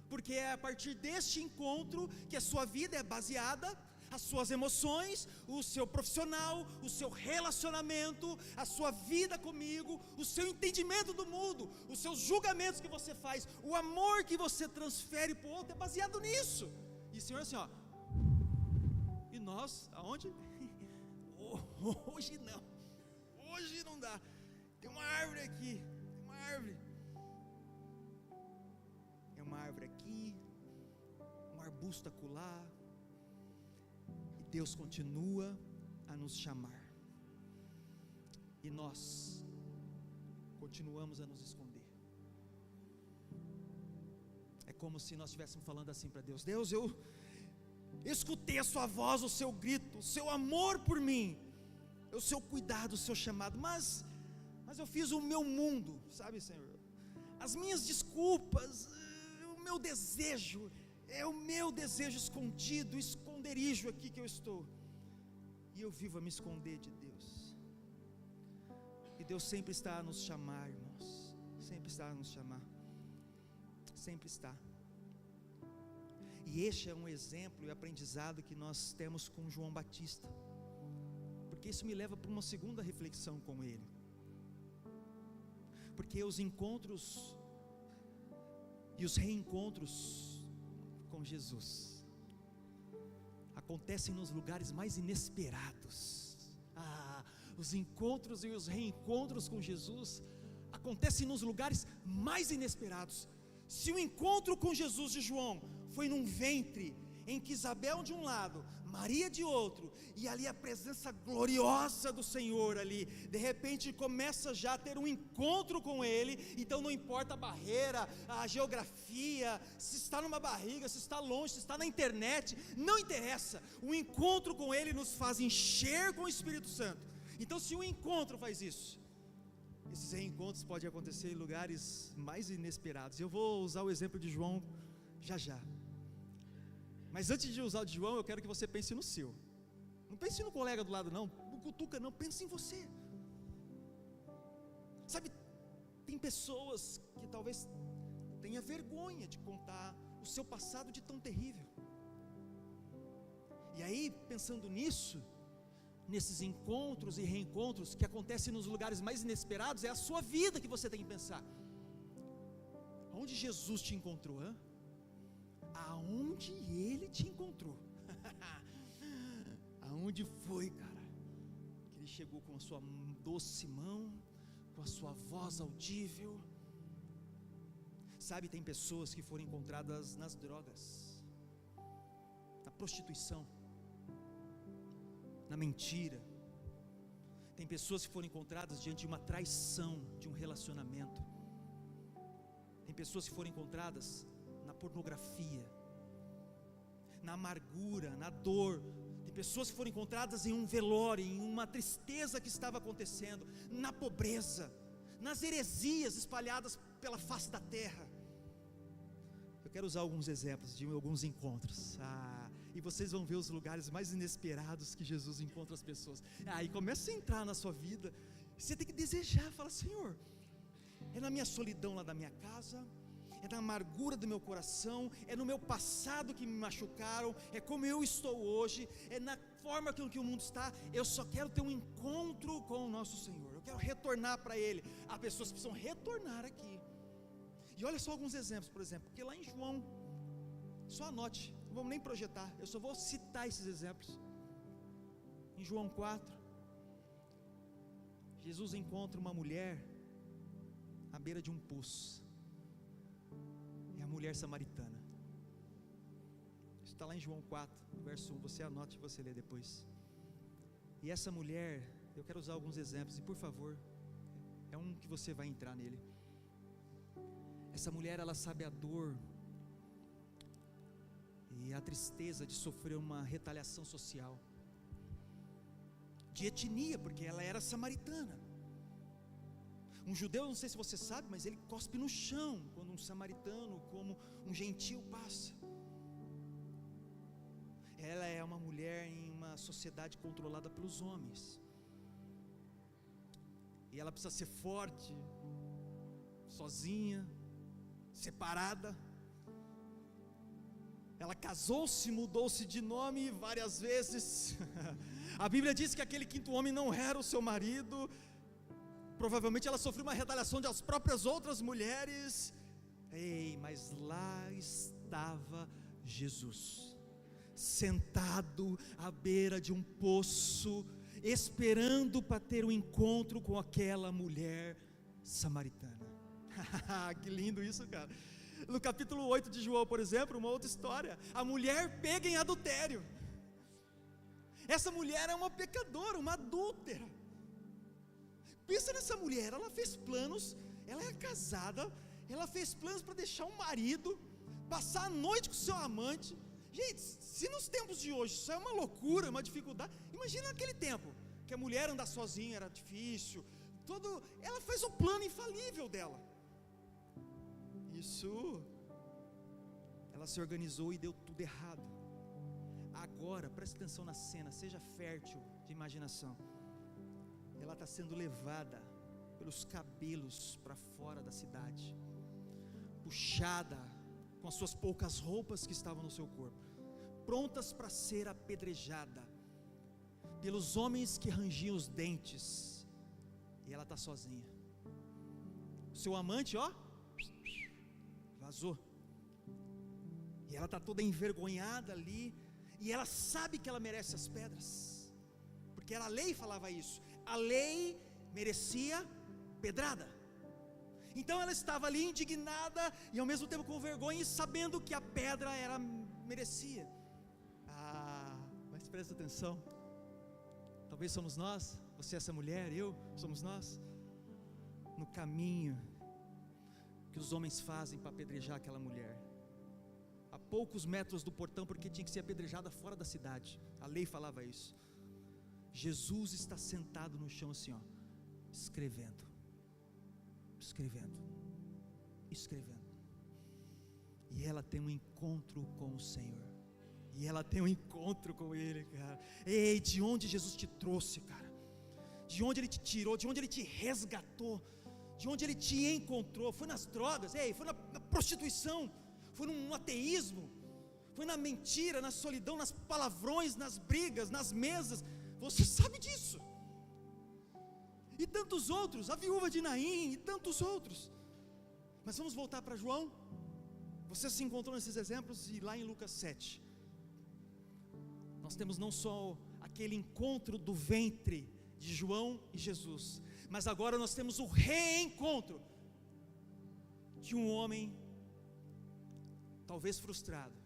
Porque é a partir deste encontro que a sua vida é baseada, as suas emoções, o seu profissional, o seu relacionamento, a sua vida comigo, o seu entendimento do mundo, os seus julgamentos que você faz, o amor que você transfere para o outro é baseado nisso. E o Senhor assim, ó, e nós, aonde? Hoje não, hoje não dá, tem uma árvore aqui, tem uma árvore, é uma árvore aqui, um arbusto acolá. Deus continua a nos chamar, e nós continuamos a nos esconder. É como se nós estivéssemos falando assim para Deus: Deus, eu escutei a sua voz, o seu grito, o seu amor por mim, o seu cuidado, o seu chamado, mas eu fiz o meu mundo, sabe, Senhor, as minhas desculpas, o meu desejo, é o meu desejo escondido, esconderijo aqui que eu estou, e eu vivo a me esconder de Deus. E Deus sempre está a nos chamar, irmãos, sempre está a nos chamar, sempre está. E este é um exemplo e aprendizado que nós temos com João Batista, porque isso me leva para uma segunda reflexão com ele. Porque os encontros e os reencontros com Jesus acontecem nos lugares mais inesperados. Os encontros e os reencontros com Jesus acontecem nos lugares mais inesperados. Se o encontro com Jesus de João foi num ventre, em que Isabel de um lado, Maria de outro, e ali a presença gloriosa do Senhor ali, de repente começa já a ter um encontro com Ele. Então não importa a barreira, a geografia, se está numa barriga, se está longe, se está na internet, não interessa, o encontro com Ele nos faz encher com o Espírito Santo. Então se o encontro faz isso, esses reencontros podem acontecer em lugares mais inesperados. Eu vou usar o exemplo de João já. Mas antes de usar o de João, eu quero que você pense no seu. Não pense no colega do lado não, não cutuca não, pense em você. Sabe, tem pessoas que talvez tenha vergonha de contar o seu passado de tão terrível. E E aí, pensando nisso, nesses encontros e reencontros que acontecem nos lugares mais inesperados, é a sua vida que você tem que pensar. Onde Jesus te encontrou? Aonde Ele te encontrou? Aonde foi, cara, que Ele chegou com a sua doce mão, com a sua voz audível? Sabe, tem pessoas que foram encontradas nas drogas, na prostituição, na mentira. Tem pessoas que foram encontradas diante de uma traição de um relacionamento. Tem pessoas que foram encontradas na pornografia, na amargura, na dor. Tem pessoas que foram encontradas em um velório, em uma tristeza que estava acontecendo, na pobreza, nas heresias espalhadas pela face da terra. Eu quero usar alguns exemplos de alguns encontros. E vocês vão ver os lugares mais inesperados que Jesus encontra as pessoas. E começa a entrar na sua vida. Você tem que desejar, fala: Senhor, é na minha solidão lá da minha casa, é na amargura do meu coração, é no meu passado que me machucaram, é como eu estou hoje, é na forma que o mundo está. Eu só quero ter um encontro com o nosso Senhor, eu quero retornar para Ele. Há pessoas que precisam retornar aqui. E olha só alguns exemplos, por exemplo, porque lá em João, só anote, não vamos nem projetar, eu só vou citar esses exemplos. Em João 4, Jesus encontra uma mulher à beira de um poço. É a mulher samaritana. Isso está lá em João 4, verso 1, você anote e você lê depois. E essa mulher, eu quero usar alguns exemplos, e por favor, é um que você vai entrar nele. Essa mulher, ela sabe a dor e a tristeza de sofrer uma retaliação social, de etnia, porque ela era samaritana. Um judeu, não sei se você sabe, mas ele cospe no chão quando um samaritano, como um gentil, passa. Ela é uma mulher em uma sociedade controlada pelos homens, e ela precisa ser forte, sozinha, separada. Ela casou-se, mudou-se de nome várias vezes. A Bíblia diz que aquele quinto homem não era o seu marido. Provavelmente ela sofreu uma retaliação das próprias outras mulheres. Mas lá estava Jesus, sentado à beira de um poço, esperando para ter um encontro com aquela mulher samaritana. Que lindo isso, cara. No capítulo 8 de João, por exemplo, uma outra história, a mulher pega em adultério. Essa mulher é uma pecadora, uma adúltera. Pensa nessa mulher, ela fez planos, ela é casada, ela fez planos para deixar um marido, passar a noite com seu amante. Gente, se nos tempos de hoje isso é uma loucura, uma dificuldade, imagina naquele tempo, que a mulher andar sozinha era difícil, ela fez o plano infalível dela. Isso, ela se organizou e deu tudo errado. Agora, preste atenção na cena, seja fértil de imaginação. Ela está sendo levada pelos cabelos para fora da cidade, puxada com as suas poucas roupas que estavam no seu corpo, prontas para ser apedrejada pelos homens que rangiam os dentes. E ela está sozinha. O seu amante, vazou. E ela está toda envergonhada ali. E ela sabe que ela merece as pedras, porque a lei falava isso. A lei merecia pedrada. Então ela estava ali indignada e ao mesmo tempo com vergonha, e sabendo que a pedra merecia. Mas presta atenção. Talvez somos nós, você essa mulher, eu, somos nós, no caminho que os homens fazem para apedrejar aquela mulher, a poucos metros do portão, porque tinha que ser apedrejada fora da cidade, a lei falava isso. Jesus está sentado no chão assim, escrevendo, e ela tem um encontro com o Senhor, e ela tem um encontro com Ele, cara. De onde Jesus te trouxe, cara, de onde Ele te tirou, de onde Ele te resgatou, de onde Ele te encontrou. Foi nas drogas, foi na prostituição, foi num ateísmo, foi na mentira, na solidão, nas palavrões, nas brigas, nas mesas. Você sabe disso. E tantos outros, a viúva de Naim e tantos outros. Mas vamos voltar para João. Você se encontrou nesses exemplos, e lá em Lucas 7, nós temos não só aquele encontro do ventre de João e Jesus, mas agora nós temos o reencontro de um homem, talvez frustrado,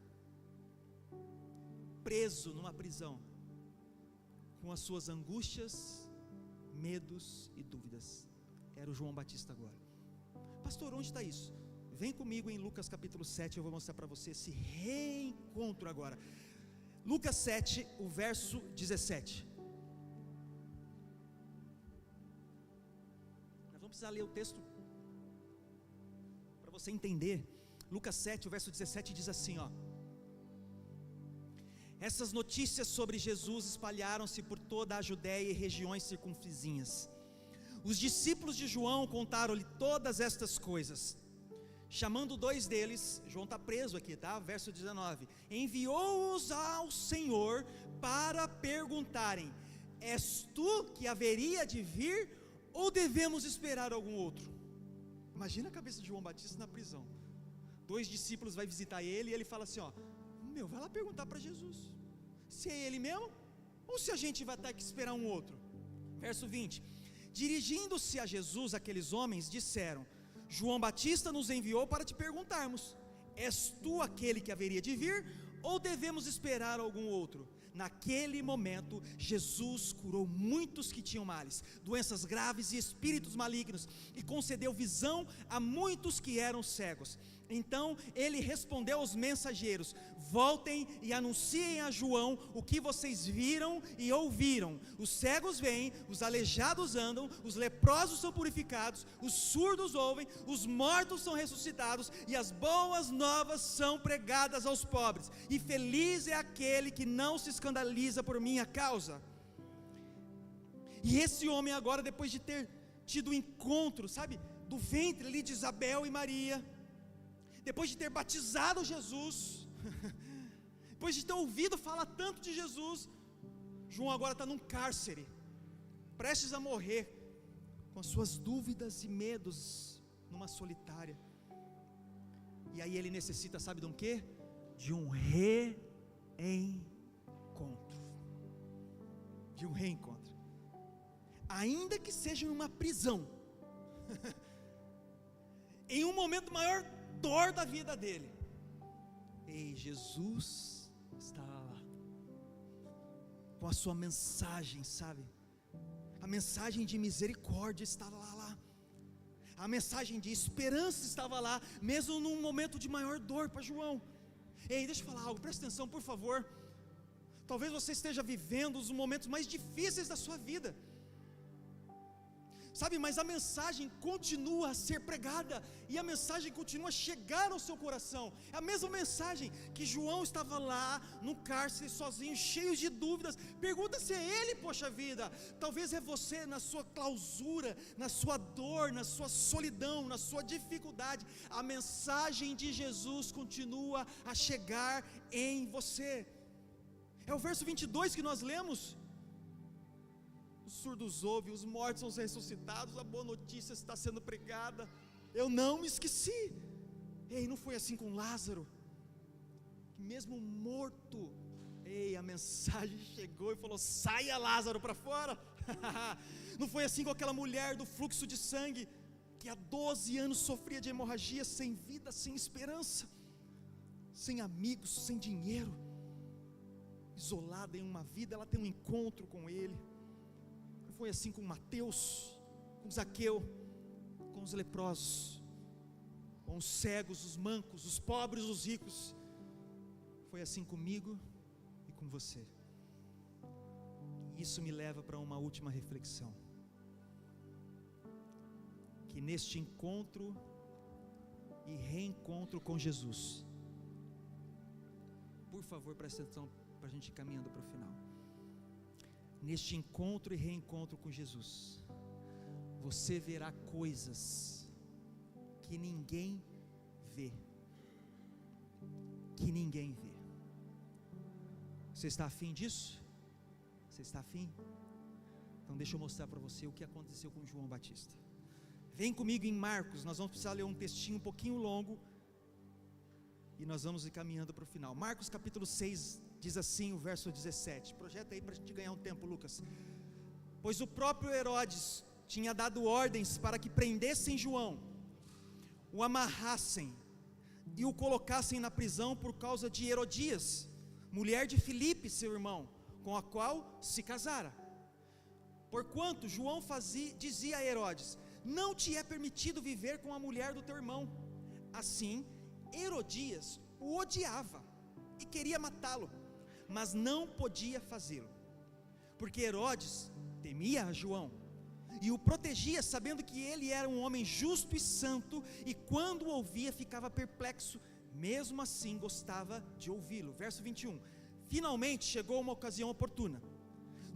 preso numa prisão, com as suas angústias, medos e dúvidas. Era o João Batista agora. Pastor, onde está isso? Vem comigo em Lucas capítulo 7, eu vou mostrar para você esse reencontro agora. Lucas 7, o verso 17. Nós vamos precisar ler o texto para você entender. Lucas 7, o verso 17 diz assim, ó: essas notícias sobre Jesus espalharam-se por toda a Judéia e regiões circunvizinhas. Os discípulos de João contaram-lhe todas estas coisas. Chamando dois deles, João está preso aqui, tá? Verso 19: enviou-os ao Senhor para perguntarem: és tu que haveria de vir, ou devemos esperar algum outro? Imagina a cabeça de João Batista na prisão. Dois discípulos vai visitar ele e ele fala assim, ó: vai lá perguntar para Jesus se é ele mesmo, ou se a gente vai ter que esperar um outro. Verso 20: dirigindo-se a Jesus, aqueles homens disseram: João Batista nos enviou para te perguntarmos: és tu aquele que haveria de vir, ou devemos esperar algum outro? Naquele momento, Jesus curou muitos que tinham males, doenças graves e espíritos malignos, e concedeu visão a muitos que eram cegos. Então ele respondeu aos mensageiros: voltem e anunciem a João o que vocês viram e ouviram. Os cegos veem, os aleijados andam, os leprosos são purificados, os surdos ouvem, os mortos são ressuscitados, e as boas novas são pregadas aos pobres. E feliz é aquele que não se escandaliza por minha causa. E esse homem agora, depois de ter tido o encontro, sabe, do ventre ali de Isabel e Maria, depois de ter batizado Jesus, depois de ter ouvido falar tanto de Jesus, João agora está num cárcere, prestes a morrer, com as suas dúvidas e medos, numa solitária. E aí ele necessita, sabe de um quê? De um reencontro. De um reencontro. Ainda que seja numa prisão, em um momento maior dor da vida dele, ei, Jesus está lá, com a sua mensagem, sabe, a mensagem de misericórdia estava lá, a mensagem de esperança estava lá, mesmo num momento de maior dor para João. Ei, deixa eu falar algo, presta atenção por favor. Talvez você esteja vivendo os momentos mais difíceis da sua vida, sabe, mas a mensagem continua a ser pregada, e a mensagem continua a chegar ao seu coração. É a mesma mensagem que João estava lá no cárcere sozinho, cheio de dúvidas. Pergunta se é ele, poxa vida. Talvez é você na sua clausura, na sua dor, na sua solidão, na sua dificuldade. A mensagem de Jesus continua a chegar em você. É o verso 22 que nós lemos: os surdos ouvem, os mortos são ressuscitados, a boa notícia está sendo pregada. Eu não me esqueci. Ei, não foi assim com Lázaro, que mesmo morto, ei, a mensagem chegou e falou: saia Lázaro para fora. Não foi assim com aquela mulher do fluxo de sangue, que há 12 anos sofria de hemorragia, sem vida, sem esperança, sem amigos, sem dinheiro, isolada em uma vida. Ela tem um encontro com ele. Foi assim com Mateus, com Zaqueu, com os leprosos, com os cegos, os mancos, os pobres, os ricos. Foi assim comigo e com você. Isso me leva para uma última reflexão: que neste encontro e reencontro com Jesus, por favor, preste atenção para a gente ir caminhando para o final. Neste encontro e reencontro com Jesus, você verá coisas que ninguém vê, Você está afim disso? Você está afim? Então deixa eu mostrar para você o que aconteceu com João Batista. Vem comigo em Marcos, nós vamos precisar ler um textinho um pouquinho longo, e nós vamos ir caminhando para o final. Marcos capítulo 6, diz assim o verso 17, projeta aí para a gente ganhar um tempo, Lucas. Pois o próprio Herodes tinha dado ordens para que prendessem João, o amarrassem e o colocassem na prisão por causa de Herodias, mulher de Filipe, seu irmão, com a qual se casara. Porquanto João dizia a Herodes: não te é permitido viver com a mulher do teu irmão. Assim, Herodias o odiava e queria matá-lo, mas não podia fazê-lo, porque Herodes temia a João e o protegia, sabendo que ele era um homem justo e santo, e quando o ouvia ficava perplexo, mesmo assim gostava de ouvi-lo. Verso 21, finalmente chegou uma ocasião oportuna.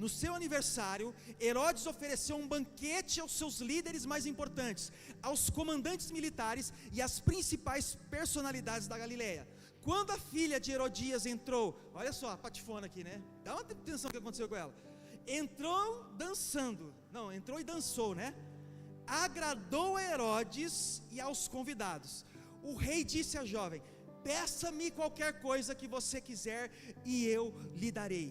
No seu aniversário, Herodes ofereceu um banquete aos seus líderes mais importantes, aos comandantes militares e às principais personalidades da Galileia. Quando a filha de Herodias entrou, olha só a patifona aqui, né? Dá uma atenção no que aconteceu com ela. Entrou e dançou, né? Agradou a Herodes e aos convidados. O rei disse à jovem: peça-me qualquer coisa que você quiser e eu lhe darei.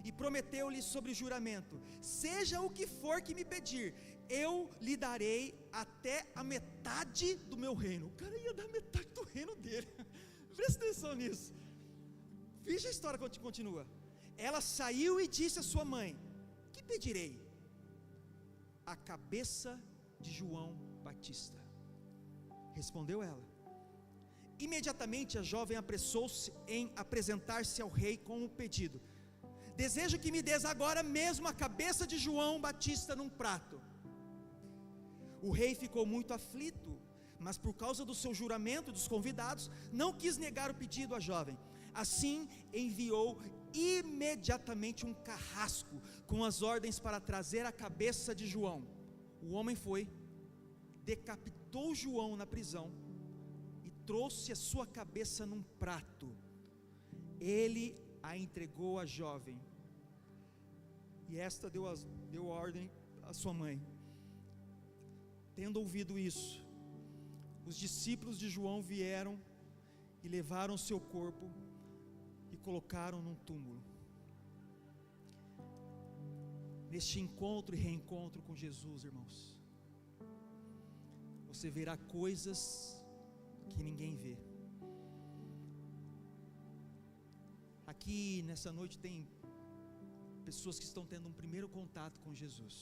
E prometeu-lhe sobre juramento: seja o que for que me pedir, eu lhe darei até a metade do meu reino. O cara ia dar metade do reino dele. Presta atenção nisso. Veja a história que continua. Ela saiu e disse à sua mãe: que pedirei? A cabeça de João Batista. Respondeu ela. Imediatamente a jovem apressou-se em apresentar-se ao rei com o pedido: desejo que me des agora mesmo a cabeça de João Batista num prato. O rei ficou muito aflito, mas por causa do seu juramento dos convidados, não quis negar o pedido à jovem. Assim enviou imediatamente um carrasco com as ordens para trazer a cabeça de João. O homem foi, decapitou João na prisão e trouxe a sua cabeça num prato. Ele a entregou à jovem, e esta deu ordem à sua mãe. Tendo ouvido isso, os discípulos de João vieram e levaram seu corpo e colocaram num túmulo. Neste encontro e reencontro com Jesus, irmãos, você verá coisas que ninguém vê. Aqui nessa noite tem pessoas que estão tendo um primeiro contato com Jesus,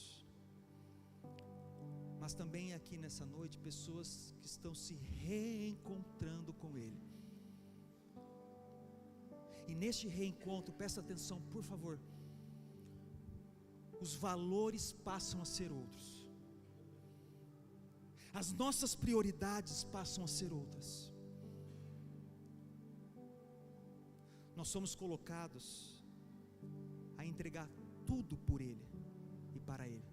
mas também aqui nessa noite pessoas que estão se reencontrando com Ele. E neste reencontro, presta atenção por favor, os valores passam a ser outros, as nossas prioridades passam a ser outras. Nós somos colocados a entregar tudo por Ele e para Ele.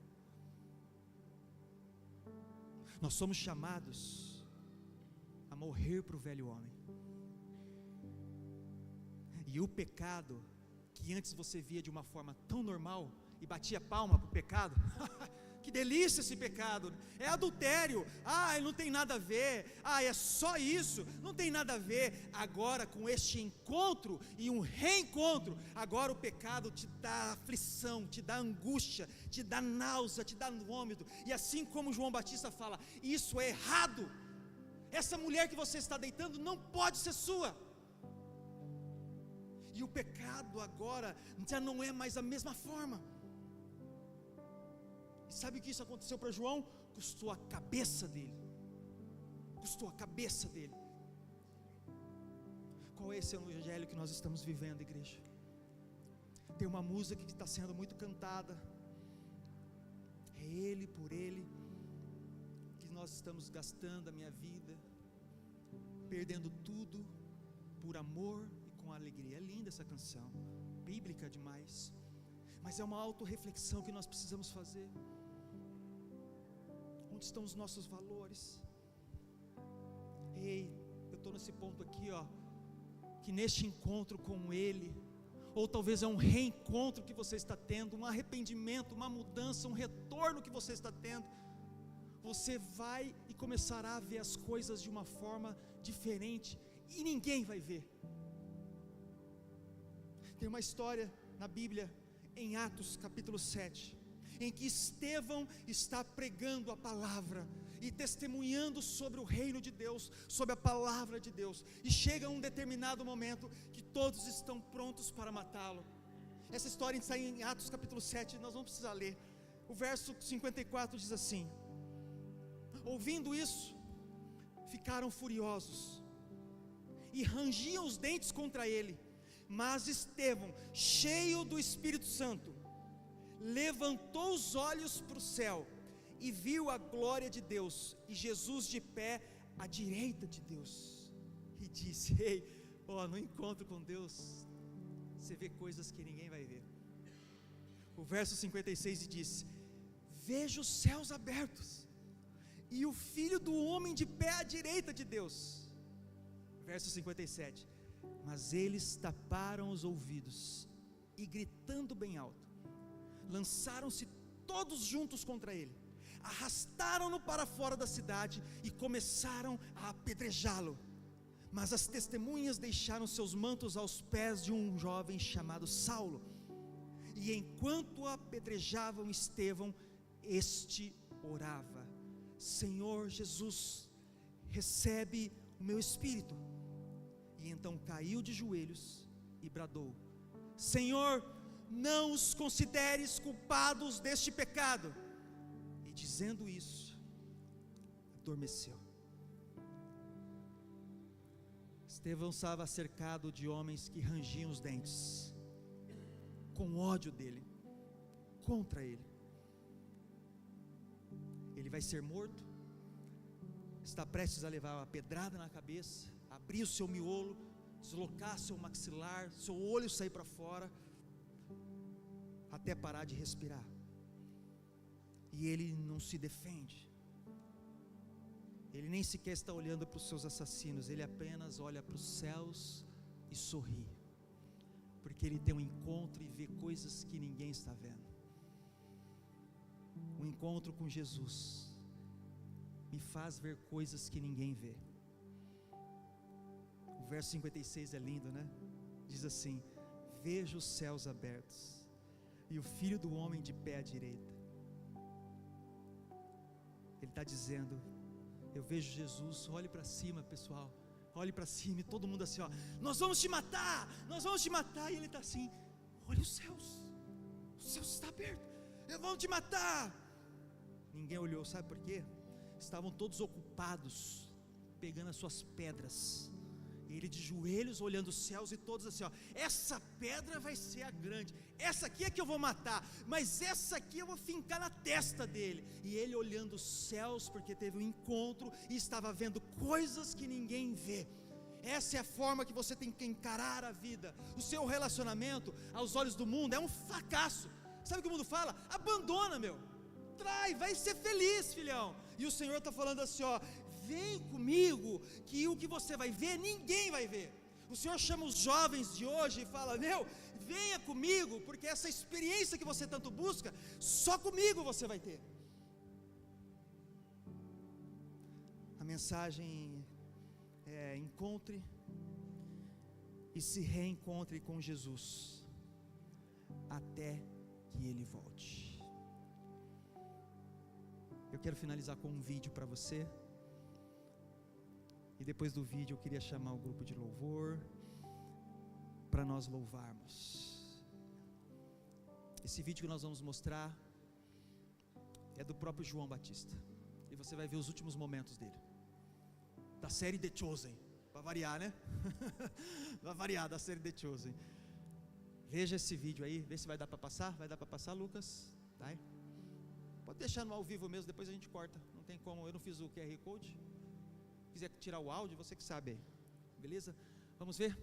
Nós somos chamados a morrer para o velho homem. E o pecado, que antes você via de uma forma tão normal e batia palma para o pecado, que delícia esse pecado, é adultério, não tem nada a ver, é só isso, não tem nada a ver. Agora com este encontro e um reencontro, agora o pecado te dá aflição, te dá angústia, te dá náusea, te dá vômito, e assim como João Batista fala: isso é errado, essa mulher que você está deitando não pode ser sua. E o pecado agora já não é mais a mesma forma. E sabe o que isso aconteceu para João? Custou a cabeça dele. Custou a cabeça dele. Qual é esse evangelho que nós estamos vivendo, igreja? Tem uma música que está sendo muito cantada. É Ele, por Ele, que nós estamos gastando a minha vida, perdendo tudo por amor e com alegria. É linda essa canção, bíblica demais, mas é uma autorreflexão que nós precisamos fazer. Onde estão os nossos valores? Ei, eu estou nesse ponto aqui, que neste encontro com Ele, ou talvez é um reencontro que você está tendo, um arrependimento, uma mudança, um retorno que você está tendo, você vai e começará a ver as coisas de uma forma diferente, e ninguém vai ver. Tem uma história na Bíblia, em Atos capítulo 7, em que Estevão está pregando a palavra, e testemunhando sobre o reino de Deus, sobre a palavra de Deus, e chega um determinado momento, que todos estão prontos para matá-lo. Essa história está em Atos capítulo 7, nós não precisamos ler, o verso 54 diz assim: ouvindo isso, ficaram furiosos, e rangiam os dentes contra ele, mas Estevão, cheio do Espírito Santo, levantou os olhos para o céu, e viu a glória de Deus, e Jesus de pé à direita de Deus, e disse: ei, no encontro com Deus, você vê coisas que ninguém vai ver. O verso 56 diz: vejo os céus abertos, e o Filho do Homem de pé à direita de Deus. Verso 57, mas eles taparam os ouvidos, e gritando bem alto, lançaram-se todos juntos contra ele, arrastaram-no para fora da cidade, e começaram a apedrejá-lo. Mas as testemunhas deixaram seus mantos aos pés de um jovem chamado Saulo, e enquanto apedrejavam Estevão, este orava: Senhor Jesus, recebe o meu espírito. E então caiu de joelhos e bradou: Senhor, não os consideres culpados deste pecado. E dizendo isso, adormeceu. Estevão estava cercado de homens que rangiam os dentes, com ódio dele, contra ele. Ele vai ser morto, está prestes a levar uma pedrada na cabeça, abrir o seu miolo, deslocar seu maxilar, seu olho sair para fora, até parar de respirar. E ele não se defende, ele nem sequer está olhando para os seus assassinos, ele apenas olha para os céus e sorri, porque ele tem um encontro e vê coisas que ninguém está vendo. O encontro com Jesus me faz ver coisas que ninguém vê. O verso 56 é lindo, né? Diz assim: vejo os céus abertos, e o Filho do Homem de pé à direita. Ele está dizendo: eu vejo Jesus. Olhe para cima, pessoal, olhe para cima, e todo mundo assim, nós vamos te matar, nós vamos te matar. E ele está assim: olha os céus estão abertos, vamos te matar. Ninguém olhou, sabe por quê? Estavam todos ocupados pegando as suas pedras, e ele de joelhos olhando os céus, e todos assim, essa pedra vai ser a grande, essa aqui é que eu vou matar, mas essa aqui eu vou fincar na testa dele. E ele olhando os céus, porque teve um encontro e estava vendo coisas que ninguém vê. Essa é a forma que você tem que encarar a vida. O seu relacionamento aos olhos do mundo é um fracasso. Sabe o que o mundo fala? Abandona, trai, vai ser feliz, filhão. E o Senhor está falando assim, vem comigo, que o que você vai ver, ninguém vai ver. O Senhor chama os jovens de hoje e fala: venha comigo, porque essa experiência que você tanto busca, só comigo você vai ter. A mensagem é: encontre e se reencontre com Jesus, até que Ele volte. Eu quero finalizar com um vídeo para você, e depois do vídeo eu queria chamar o grupo de louvor para nós louvarmos. Esse vídeo que nós vamos mostrar é do próprio João Batista, e você vai ver os últimos momentos dele, da série The Chosen, para variar, né? Vai variar, da série The Chosen. Veja esse vídeo aí, vê se vai dar para passar. Vai dar para passar, Lucas? Vai. Pode deixar no ao vivo mesmo, depois a gente corta, não tem como, eu não fiz o QR Code. Se quiser tirar o áudio, você que sabe aí, beleza? Vamos ver?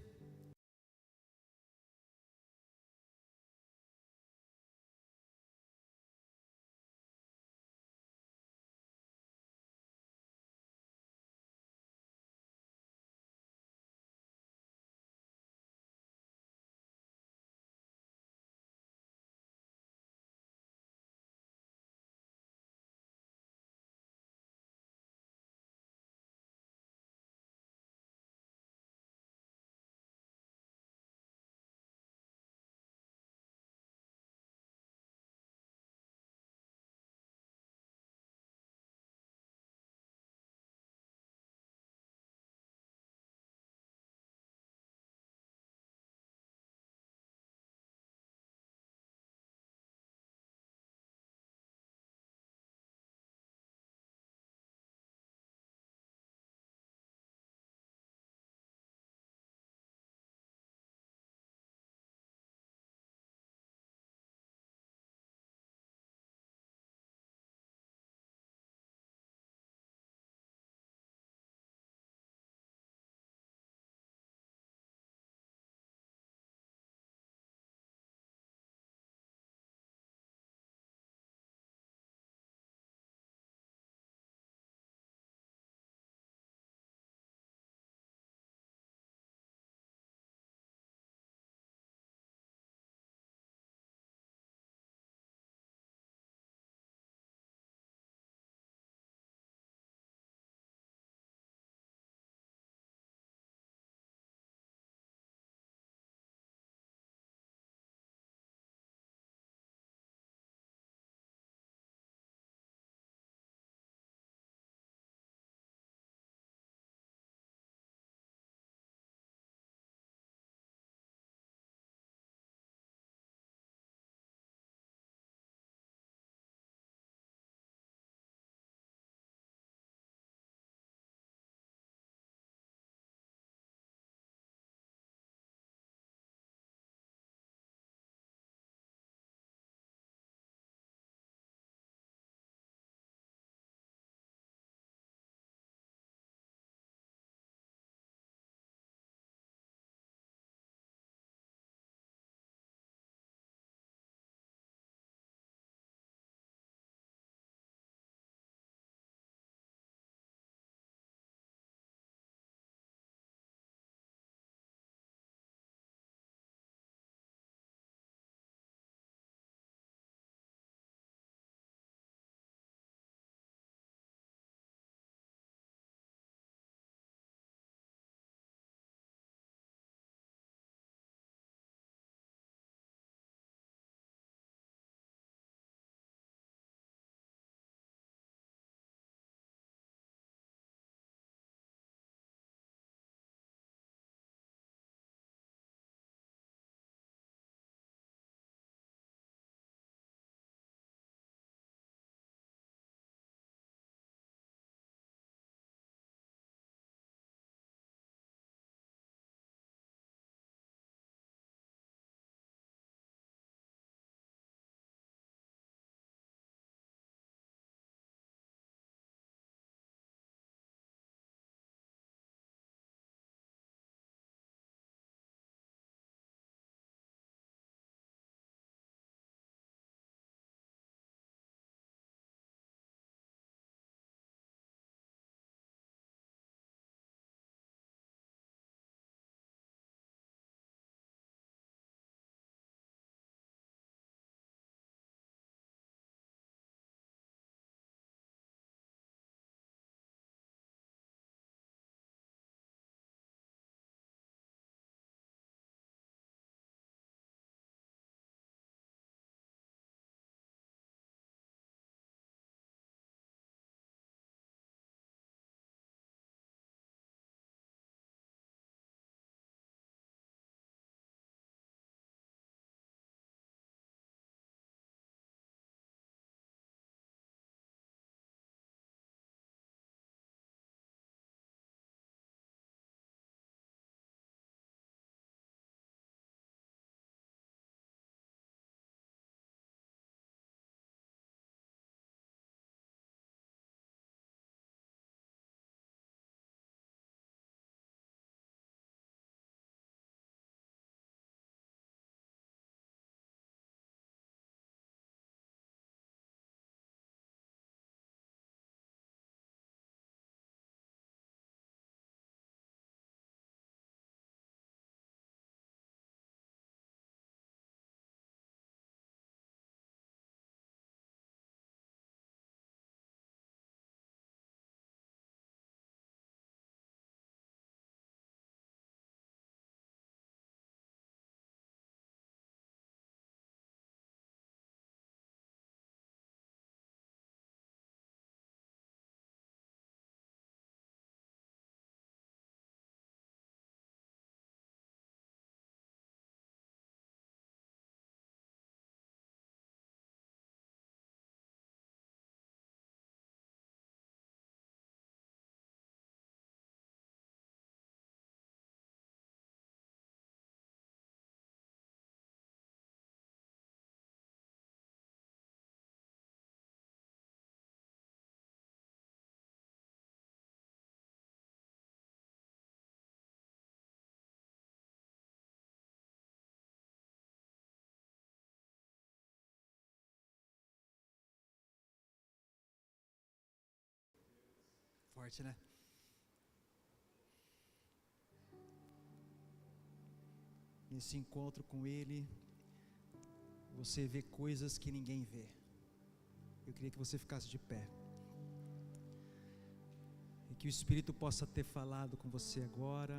forte, né? Nesse encontro com Ele, você vê coisas que ninguém vê. Eu queria que você ficasse de pé. E que o Espírito possa ter falado com você agora.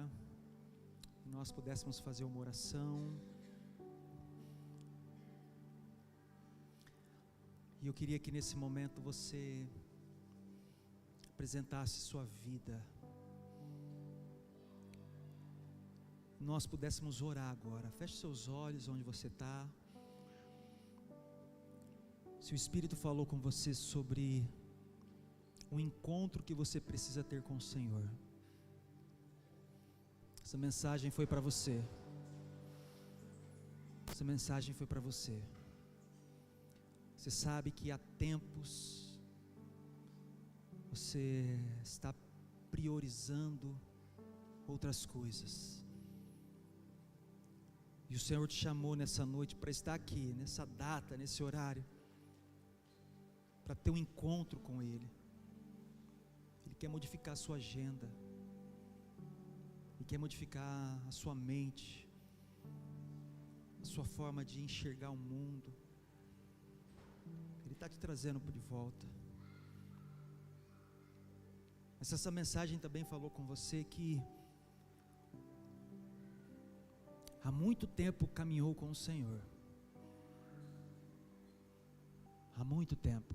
E nós pudéssemos fazer uma oração. E eu queria que nesse momento você apresentasse sua vida. Nós pudéssemos orar agora. Feche seus olhos onde você está. Se o Espírito falou com você sobre um encontro que você precisa ter com o Senhor, essa mensagem foi para você. Essa mensagem foi para você. Você sabe que há tempos você está priorizando outras coisas. E o Senhor te chamou nessa noite para estar aqui, nessa data, nesse horário, para ter um encontro com Ele. Ele quer modificar a sua agenda. Ele quer modificar a sua mente, a sua forma de enxergar o mundo. Ele está te trazendo de volta. Mas essa mensagem também falou com você que há muito tempo caminhou com o Senhor. Há muito tempo.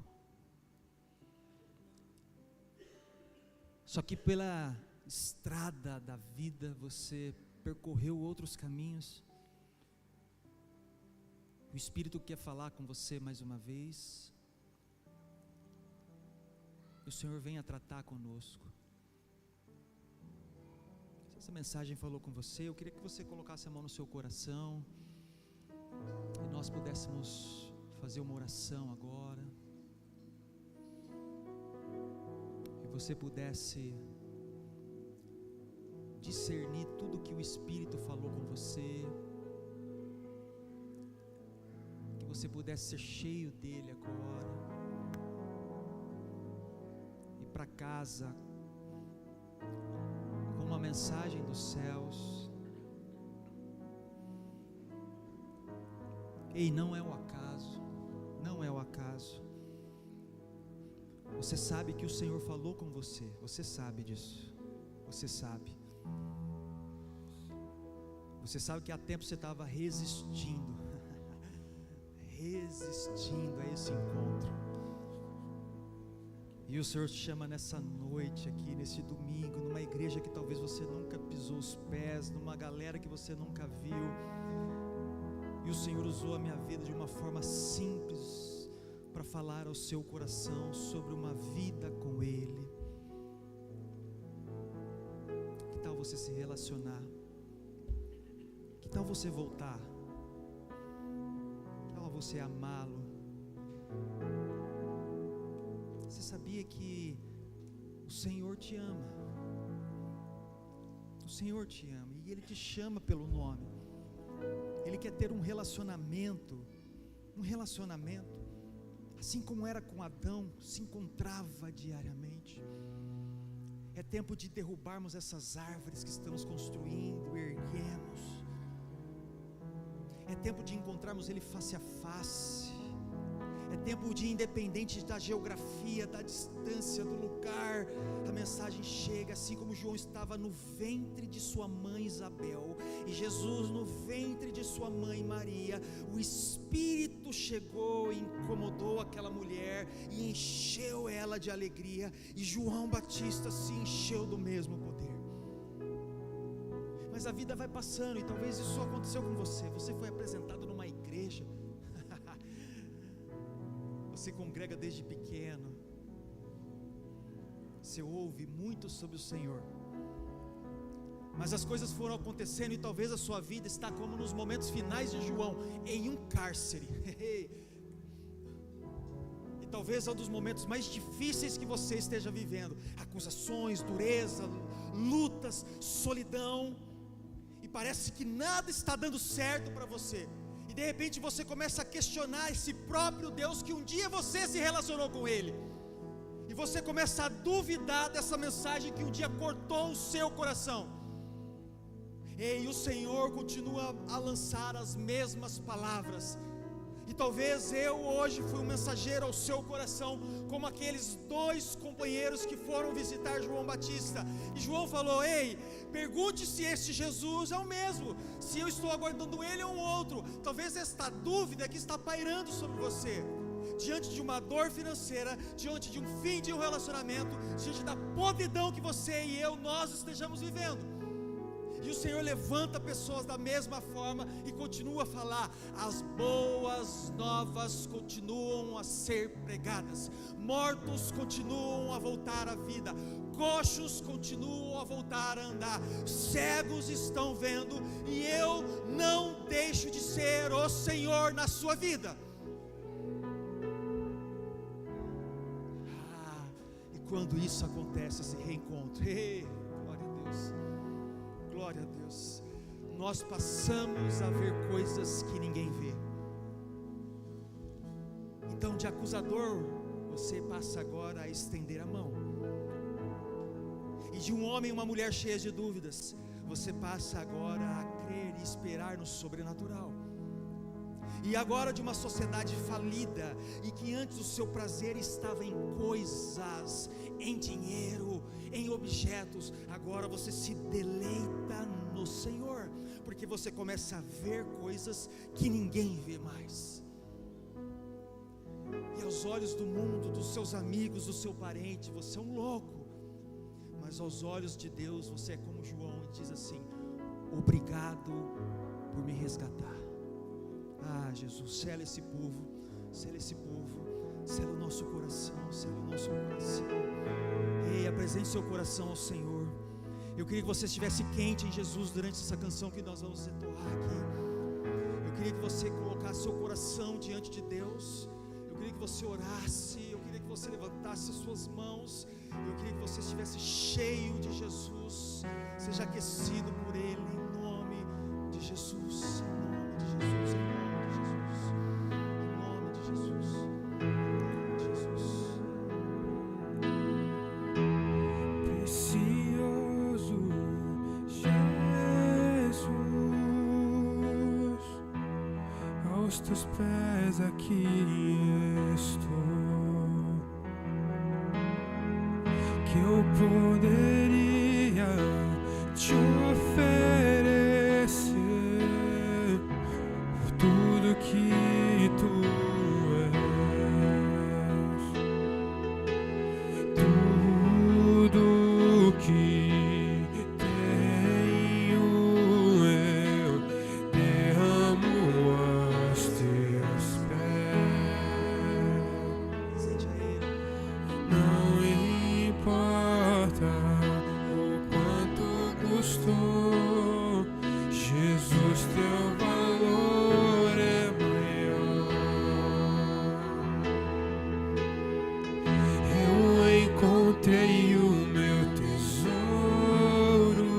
Só que pela estrada da vida você percorreu outros caminhos. O Espírito quer falar com você mais uma vez. E o Senhor venha tratar conosco. Se essa mensagem falou com você, eu queria que você colocasse a mão no seu coração e nós pudéssemos fazer uma oração agora. E você pudesse discernir tudo que o Espírito falou com você. Que você pudesse ser cheio dele agora. E para casa com uma mensagem dos céus. Ei, não é o acaso. Não é o acaso. Você sabe que o Senhor falou com você. Você sabe disso. Você sabe. Você sabe que há tempo você estava resistindo. Resistindo a esse encontro. E o Senhor te chama nessa noite aqui, nesse domingo, numa igreja que talvez você nunca pisou os pés, numa galera que você nunca viu. E o Senhor usou a minha vida de uma forma simples para falar ao seu coração sobre uma vida com Ele. Que tal você se relacionar? Que tal você voltar? Que tal você amá-lo? Você sabia que o Senhor te ama? O Senhor te ama e Ele te chama pelo nome. Ele quer ter um relacionamento, assim como era com Adão, se encontrava diariamente. É tempo de derrubarmos essas árvores que estamos construindo, erguemos. É tempo de encontrarmos Ele face a face. É tempo de, independente da geografia, da distância, do lugar, a mensagem chega, assim como João estava no ventre de sua mãe Isabel, e Jesus no ventre de sua mãe Maria, o Espírito chegou e incomodou aquela mulher, e encheu ela de alegria, e João Batista se encheu do mesmo poder. Mas a vida vai passando, e talvez isso aconteceu com você. Você foi apresentado numa igreja, você congrega desde pequeno, você ouve muito sobre o Senhor, mas as coisas foram acontecendo e talvez a sua vida está como nos momentos finais de João, em um cárcere. E talvez é um dos momentos mais difíceis que você esteja vivendo, acusações, dureza, lutas, solidão, e parece que nada está dando certo para você. E de repente você começa a questionar esse próprio Deus que um dia você se relacionou com Ele. e você começa a duvidar dessa mensagem que um dia cortou o seu coração. E o Senhor continua a lançar as mesmas palavras. E talvez eu hoje fui um mensageiro ao seu coração, como aqueles 2 companheiros que foram visitar João Batista. E João falou: ei, pergunte se este Jesus é o mesmo, se eu estou aguardando ele ou um outro. Talvez esta dúvida que está pairando sobre você, diante de uma dor financeira, diante de um fim de um relacionamento, diante da podridão que você e eu, nós estejamos vivendo. E o Senhor levanta pessoas da mesma forma e continua a falar: as boas novas continuam a ser pregadas, mortos continuam a voltar à vida, coxos continuam a voltar a andar, cegos estão vendo, e eu não deixo de ser o Senhor na sua vida. E quando isso acontece, esse reencontro, glória a Deus, glória a Deus, nós passamos a ver coisas que ninguém vê. Então, de acusador, você passa agora a estender a mão. E de um homem e uma mulher cheias de dúvidas, você passa agora a crer e esperar no sobrenatural. E agora, de uma sociedade falida, e que antes o seu prazer estava em coisas, em dinheiro, em objetos, agora você se deleita no Senhor, porque você começa a ver coisas que ninguém vê mais. E aos olhos do mundo, dos seus amigos, do seu parente, você é um louco, mas aos olhos de Deus, você é como João e diz assim: obrigado por me resgatar. Jesus, sela esse povo, sela o nosso coração, sela o nosso coração. Ei, apresente seu coração ao Senhor. Eu queria que você estivesse quente em Jesus durante essa canção que nós vamos entoar aqui. Eu queria que você colocasse seu coração diante de Deus. Eu queria que você orasse, eu queria que você levantasse as suas mãos. Eu queria que você estivesse cheio de Jesus, seja aquecido por Ele, em nome de Jesus, em nome de Jesus, em nome de Jesus, em nome de Jesus, em nome de Jesus. Precioso Jesus, aos teus pés aqui estou. Que eu poderia te oferecer por tudo que tu és, tudo que tenho eu derramo aos teus pés. Sente a Ele. Não importa o quanto custou, Jesus, teu valor é maior. Eu encontrei o meu tesouro,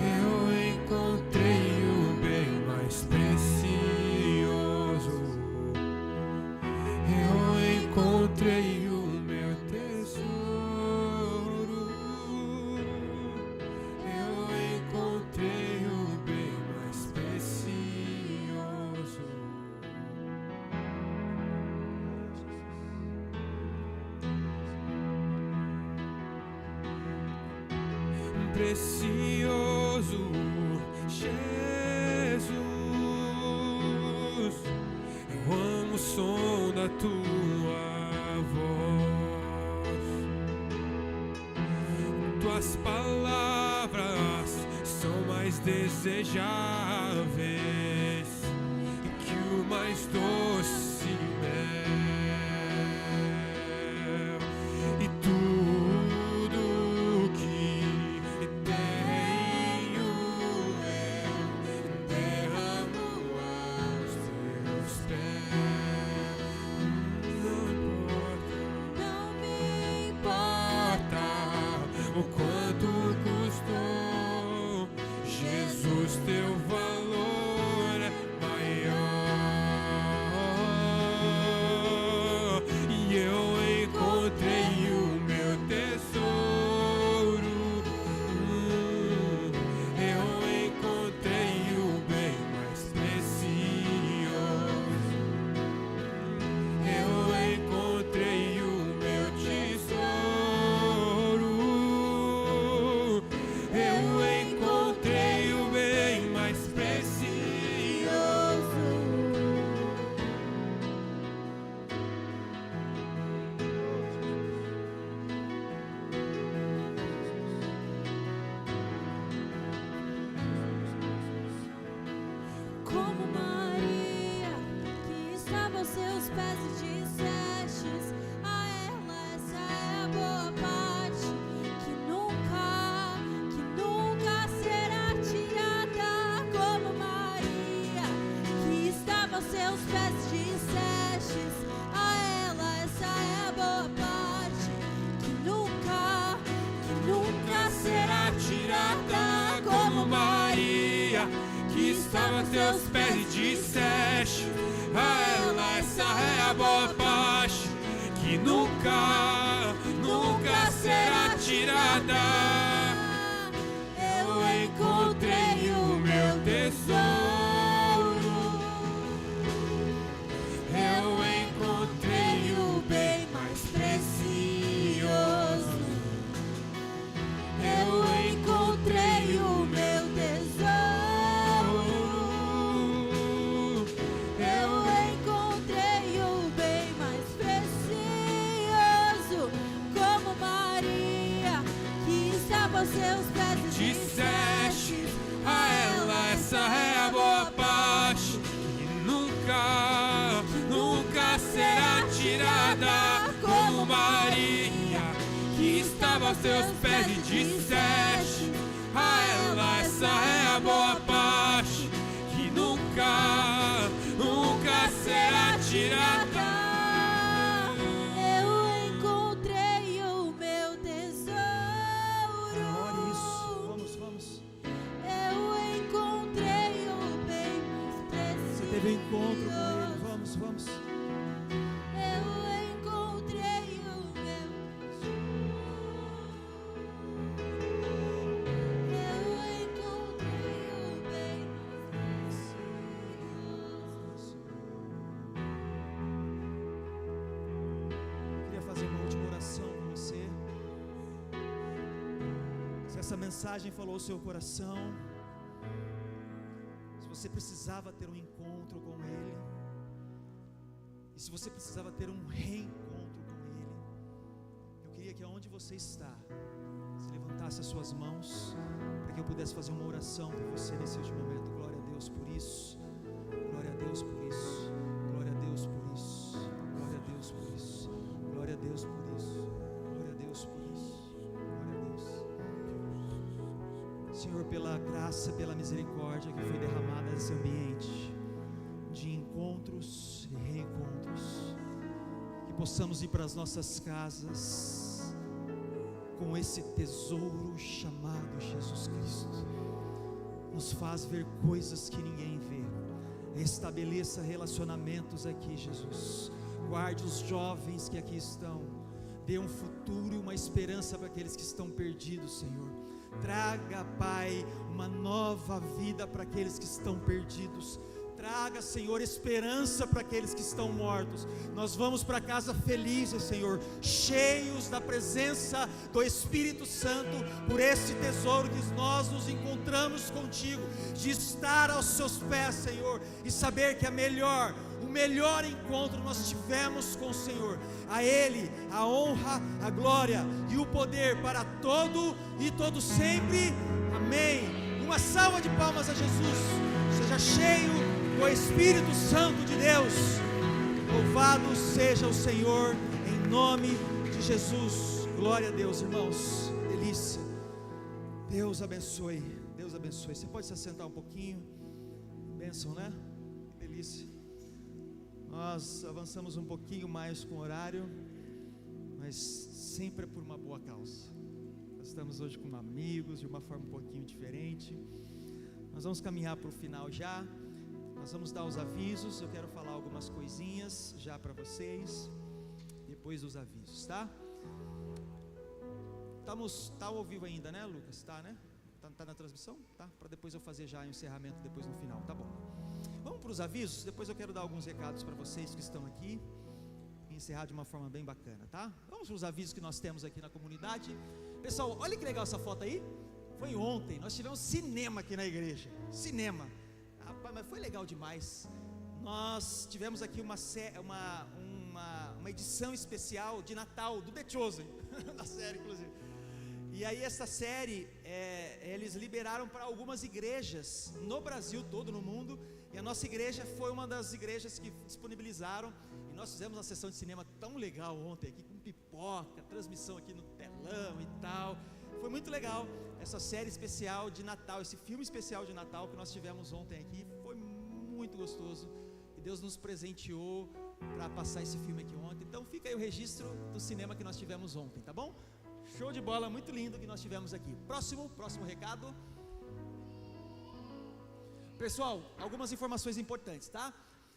eu encontrei o bem mais precioso. Eu encontrei o meu tesouro, eu encontrei o bem mais precioso. Precioso Jesus, eu amo o som da tua voz. Tuas palavras são mais desejáveis que o mais doce mel. E tudo que tenho eu derramo aos teus pés. Não me importa o quanto custou, Jesus, teu valor é maior. que estava a teus pés e disseste a ela: essa é a boa parte, que nunca, nunca será tirada. Eu encontrei o meu tesouro, eu encontrei o bem mais precioso, eu encontrei o meu tesouro, eu encontrei o bem mais precioso, como Maria, que estava aos seus pés e disseste a ela: essa é a boa parte, que nunca, nunca será tirada. Como Maria, que estava aos seus pés e disseste a ela: essa é a boa parte, que nunca, nunca será tirada. Eu encontrei o meu tesouro. Ore isso. Vamos. Eu encontrei o bem mais precioso. Você teve um encontro com Ele. Vamos. Eu encontrei o meu tesouro. Eu encontrei o bem mais precioso. Eu queria fazer uma última oração com você. Se essa mensagem falou ao seu coração, se você precisava ter um encontro com Ele, e se você precisava ter um reencontro com Ele, eu queria que aonde você está, você levantasse as suas mãos, para que eu pudesse fazer uma oração por você nesse último momento. Glória a Deus por isso, glória a Deus por isso, glória a Deus por isso, glória a Deus por isso, glória a Deus por isso, glória a Deus por isso, glória a Deus. Senhor, pela graça, pela misericórdia que foi derramada nesse ambiente de encontros e reencontros, que possamos ir para as nossas casas com esse tesouro chamado Jesus Cristo. Nos faz ver coisas que ninguém vê. Estabeleça relacionamentos aqui, Jesus. Guarde os jovens que aqui estão. Dê um futuro e uma esperança para aqueles que estão perdidos, Senhor. Traga, Pai, uma nova vida para aqueles que estão perdidos. Traga, Senhor, esperança para aqueles que estão mortos. Nós vamos para casa felizes, Senhor, cheios da presença do Espírito Santo, por esse tesouro que nós nos encontramos contigo, de estar aos seus pés, Senhor, e saber que o melhor encontro nós tivemos com o Senhor. A Ele a honra, a glória e o poder para todo e todo sempre. Amém. Uma salva de palmas a Jesus. Seja cheio do Espírito Santo de Deus. Louvado seja o Senhor, em nome de Jesus. Glória a Deus, irmãos. Delícia. Deus abençoe. Deus abençoe. Você pode se assentar um pouquinho. Bênção, né? Que delícia. Nós avançamos um pouquinho mais com o horário, mas sempre é por uma boa causa. Nós estamos hoje com amigos de uma forma um pouquinho diferente. Nós vamos caminhar para o final já. Nós vamos dar os avisos. Eu quero falar algumas coisinhas já para vocês, depois dos avisos, tá? Tá ao vivo ainda, né, Lucas? Tá, né? Tá na transmissão? Tá? Para depois eu fazer já o encerramento depois no final, tá bom. Vamos para os avisos, depois eu quero dar alguns recados para vocês que estão aqui e encerrar de uma forma bem bacana, tá? Vamos para os avisos que nós temos aqui na comunidade. Pessoal, olha que legal essa foto aí. Foi ontem, nós tivemos cinema aqui na igreja. Cinema. Rapaz, mas foi legal demais. Nós tivemos aqui uma edição especial de Natal do The Chosen, da série inclusive. E aí essa série, eles liberaram para algumas igrejas no Brasil todo, no mundo. E a nossa igreja foi uma das igrejas que disponibilizaram. E nós fizemos uma sessão de cinema tão legal ontem aqui, com pipoca, transmissão aqui no telão e tal. Foi muito legal essa série especial de Natal, esse filme especial de Natal que nós tivemos ontem aqui. Foi muito gostoso. E Deus nos presenteou para passar esse filme aqui ontem. Então fica aí o registro do cinema que nós tivemos ontem, tá bom? Show de bola, muito lindo que nós tivemos aqui. Próximo recado. Pessoal, algumas informações importantes, tá?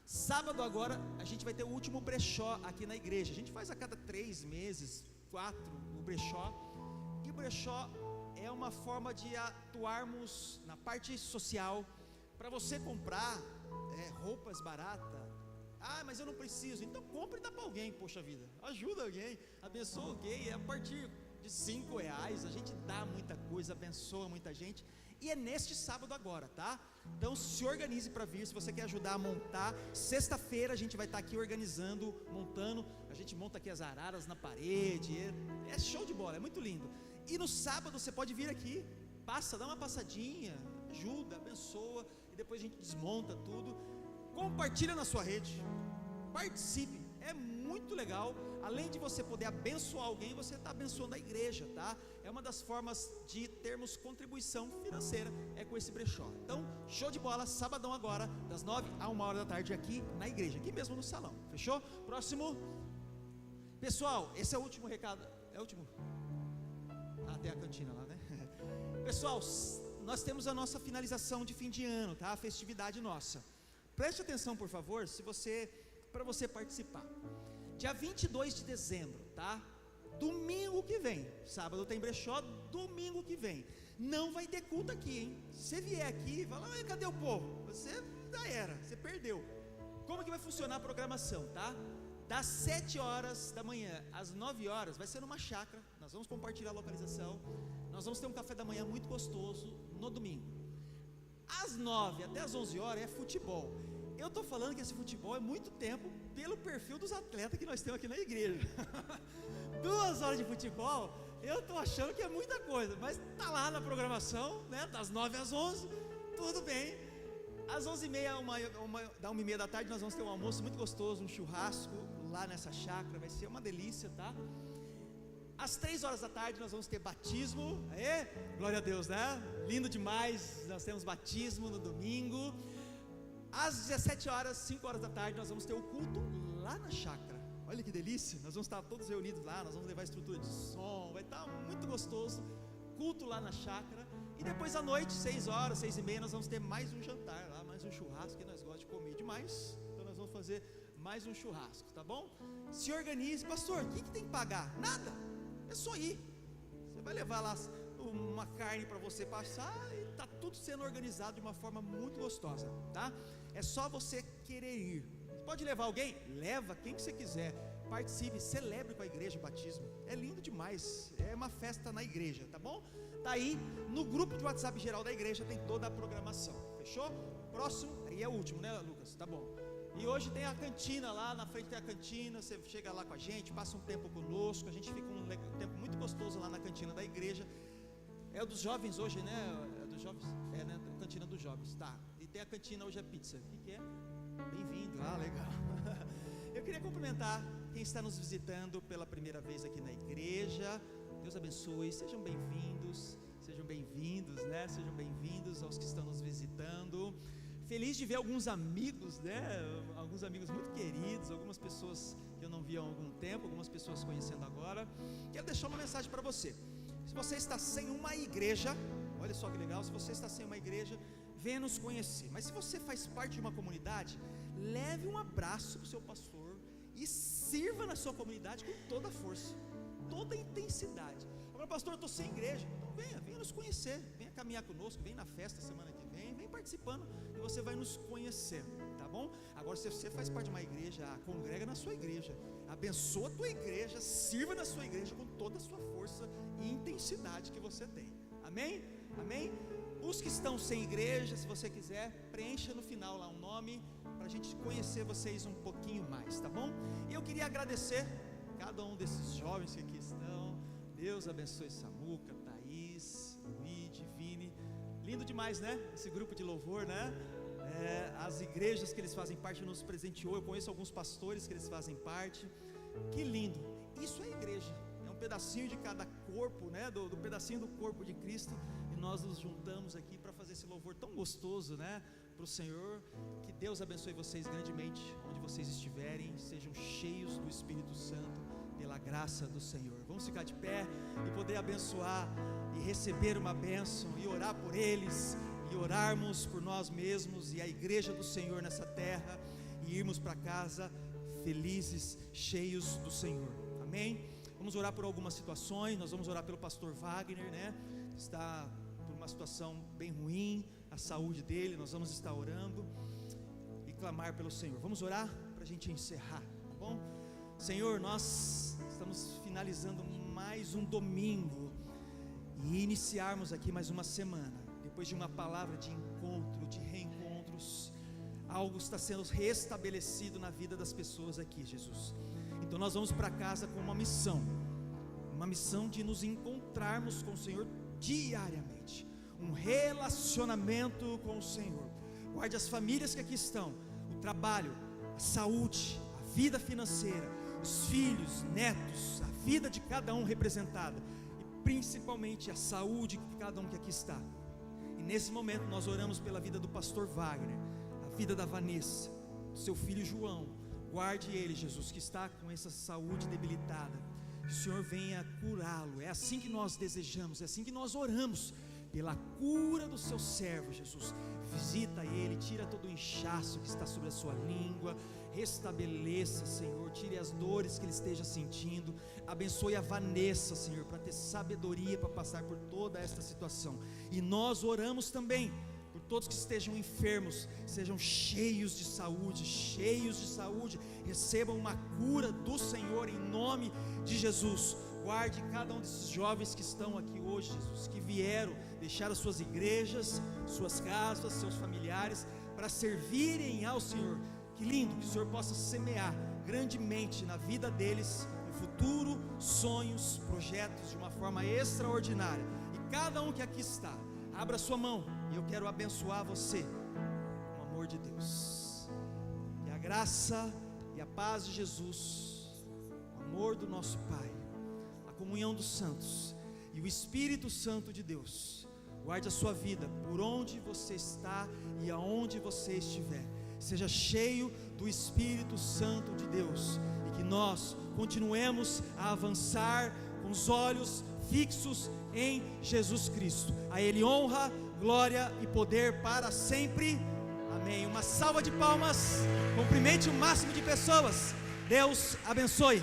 Sábado agora a gente vai ter o último brechó aqui na igreja. A gente faz a cada 3 meses, 4, o brechó. E o brechó é uma forma de atuarmos na parte social, para você comprar roupas baratas. Ah, mas eu não preciso. Então compre e dá para alguém, poxa vida. Ajuda alguém, abençoa alguém. A partir de R$5 a gente dá muita coisa, abençoa muita gente. E é neste sábado agora, tá? Então se organize para vir, se você quer ajudar a montar. Sexta-feira a gente vai estar aqui organizando, montando. A gente monta aqui as araras na parede, é show de bola, é muito lindo. E no sábado você pode vir aqui, passa, dá uma passadinha, ajuda, abençoa. E depois a gente desmonta tudo. Compartilha na sua rede, participe, é muito legal. Além de você poder abençoar alguém, você está abençoando a igreja, tá? É uma das formas de termos contribuição financeira, é com esse brechó. Então, show de bola, sabadão agora, das 9 a 1 da tarde aqui na igreja, aqui mesmo no salão, fechou? Próximo. Pessoal, esse é o último recado, é o último? Ah, tem a cantina lá, né? Pessoal, nós temos a nossa finalização de fim de ano, tá? A festividade nossa. Preste atenção, por favor, para você participar. Dia 22 de dezembro, tá? Domingo que vem, sábado tem brechó, domingo que vem. Não vai ter culto aqui, hein? Se você vier aqui, fala, cadê o povo? Você já era, você perdeu. Como que vai funcionar a programação, tá? Das 7 horas da manhã às 9 horas, vai ser numa chácara. Nós vamos compartilhar a localização. Nós vamos ter um café da manhã muito gostoso no domingo. Às 9 até às 11 horas é futebol. Eu estou falando que esse futebol é muito tempo pelo perfil dos atletas que nós temos aqui na igreja. 2 horas de futebol, eu estou achando que é muita coisa, mas está lá na programação, né? Das 9 às 11, tudo bem. Às 11h30, da 1h30 da tarde, nós vamos ter um almoço muito gostoso, um churrasco lá nessa chácara, vai ser uma delícia, tá? Às 3 horas da tarde nós vamos ter batismo, glória a Deus, né? Lindo demais, nós temos batismo no domingo. Às 17 horas, 5 horas da tarde, nós vamos ter o culto lá na chácara. Olha que delícia, nós vamos estar todos reunidos lá, nós vamos levar a estrutura de som, vai estar muito gostoso. Culto lá na chácara. E depois à noite, 6 horas, 6h30, nós vamos ter mais um jantar lá, mais um churrasco, que nós gostamos de comer demais. Então nós vamos fazer mais um churrasco, tá bom? Se organize. Pastor, o que tem que pagar? Nada, é só ir. Você vai levar lá uma carne para você passar e está tudo sendo organizado de uma forma muito gostosa, tá? É só você querer ir. Pode levar alguém? Leva quem que você quiser. Participe, celebre com a igreja o batismo. É lindo demais, é uma festa na igreja, tá bom? Tá aí, no grupo de WhatsApp geral da igreja tem toda a programação, fechou? Próximo, aí é o último, né, Lucas? Tá bom. E hoje tem a cantina lá, na frente tem a cantina, você chega lá com a gente, passa um tempo conosco, a gente fica um tempo muito gostoso lá na cantina da igreja. É o dos jovens hoje, né? É dos jovens? É, né? A cantina dos jovens, tá. E tem a cantina hoje, a pizza. O que é? Bem-vindo. Ah, legal. Eu queria cumprimentar quem está nos visitando pela primeira vez aqui na igreja. Deus abençoe, sejam bem-vindos, né? Sejam bem-vindos aos que estão nos visitando. Feliz de ver alguns amigos, né? Alguns amigos muito queridos, algumas pessoas que eu não via há algum tempo, algumas pessoas conhecendo agora. Quero deixar uma mensagem para você. Se você está sem uma igreja, olha só que legal, se você está sem uma igreja, venha nos conhecer. Mas se você faz parte de uma comunidade, leve um abraço para o seu pastor e sirva na sua comunidade com toda a força, toda a intensidade. Agora, pastor, eu estou sem igreja. Então venha nos conhecer, venha caminhar conosco, vem na festa semana que vem participando e você vai nos conhecer, tá bom? Agora, se você faz parte de uma igreja, congrega na sua igreja, abençoa a tua igreja, sirva na sua igreja com toda a sua força e intensidade que você tem, amém? Amém? Os que estão sem igreja, se você quiser, preencha no final lá um nome, para a gente conhecer vocês um pouquinho mais, tá bom? E eu queria agradecer cada um desses jovens que aqui estão. Deus abençoe Samuca, Thaís, Luigi, Vini. Lindo demais, né? Esse grupo de louvor, né? As igrejas que eles fazem parte nos presenteou. Eu conheço alguns pastores que eles fazem parte. Que lindo! Isso é igreja. É um pedacinho de cada corpo, né? Do pedacinho do corpo de Cristo. E nós nos juntamos aqui para fazer esse louvor tão gostoso, né? Para o Senhor. Que Deus abençoe vocês grandemente, onde vocês estiverem. Sejam cheios do Espírito Santo, pela graça do Senhor. Vamos ficar de pé e poder abençoar e receber uma bênção e orar por eles e orarmos por nós mesmos e a igreja do Senhor nessa terra e irmos para casa felizes, cheios do Senhor. Amém? Vamos orar por algumas situações. Nós vamos orar pelo pastor Wagner, né? Está por uma situação bem ruim, a saúde dele. Nós vamos estar orando e clamar pelo Senhor. Vamos orar para a gente encerrar, tá bom? Senhor, nós estamos finalizando mais um domingo e iniciarmos aqui mais uma semana, depois de uma palavra de encontro, de reencontros. Algo está sendo restabelecido na vida das pessoas aqui, Jesus. Então nós vamos para casa com uma missão de nos encontrarmos com o Senhor diariamente, um relacionamento com o Senhor. Guarde as famílias que aqui estão, o trabalho, a saúde, a vida financeira, os filhos, netos, a vida de cada um representada, e principalmente a saúde de cada um que aqui está. E nesse momento nós oramos pela vida do pastor Wagner, a vida da Vanessa, do seu filho João. Guarde ele, Jesus, que está com essa saúde debilitada, que o Senhor venha curá-lo. É assim que nós desejamos, é assim que nós oramos, pela cura do seu servo, Jesus. Visita ele, tira todo o inchaço que está sobre a sua língua, restabeleça, Senhor, tire as dores que ele esteja sentindo. Abençoe a Vanessa, Senhor, para ter sabedoria para passar por toda esta situação. E nós oramos também por todos que estejam enfermos, sejam cheios de saúde, recebam uma cura do Senhor em nome de Jesus. Guarde cada um desses jovens que estão aqui hoje, Jesus, que vieram deixar as suas igrejas, suas casas, seus familiares, para servirem ao Senhor. Que lindo, que o Senhor possa semear grandemente na vida deles, no futuro, sonhos, projetos, de uma forma extraordinária. E cada um que aqui está, abra sua mão, e eu quero abençoar você, com o amor de Deus, e a graça e a paz de Jesus, o amor do nosso Pai, a comunhão dos santos e o Espírito Santo de Deus, guarde a sua vida, por onde você está e aonde você estiver. Seja cheio do Espírito Santo de Deus, e que nós continuemos a avançar com os olhos fixos em Jesus Cristo. A Ele honra, glória e poder para sempre. Amém. Uma salva de palmas. Cumprimente o máximo de pessoas. Deus abençoe.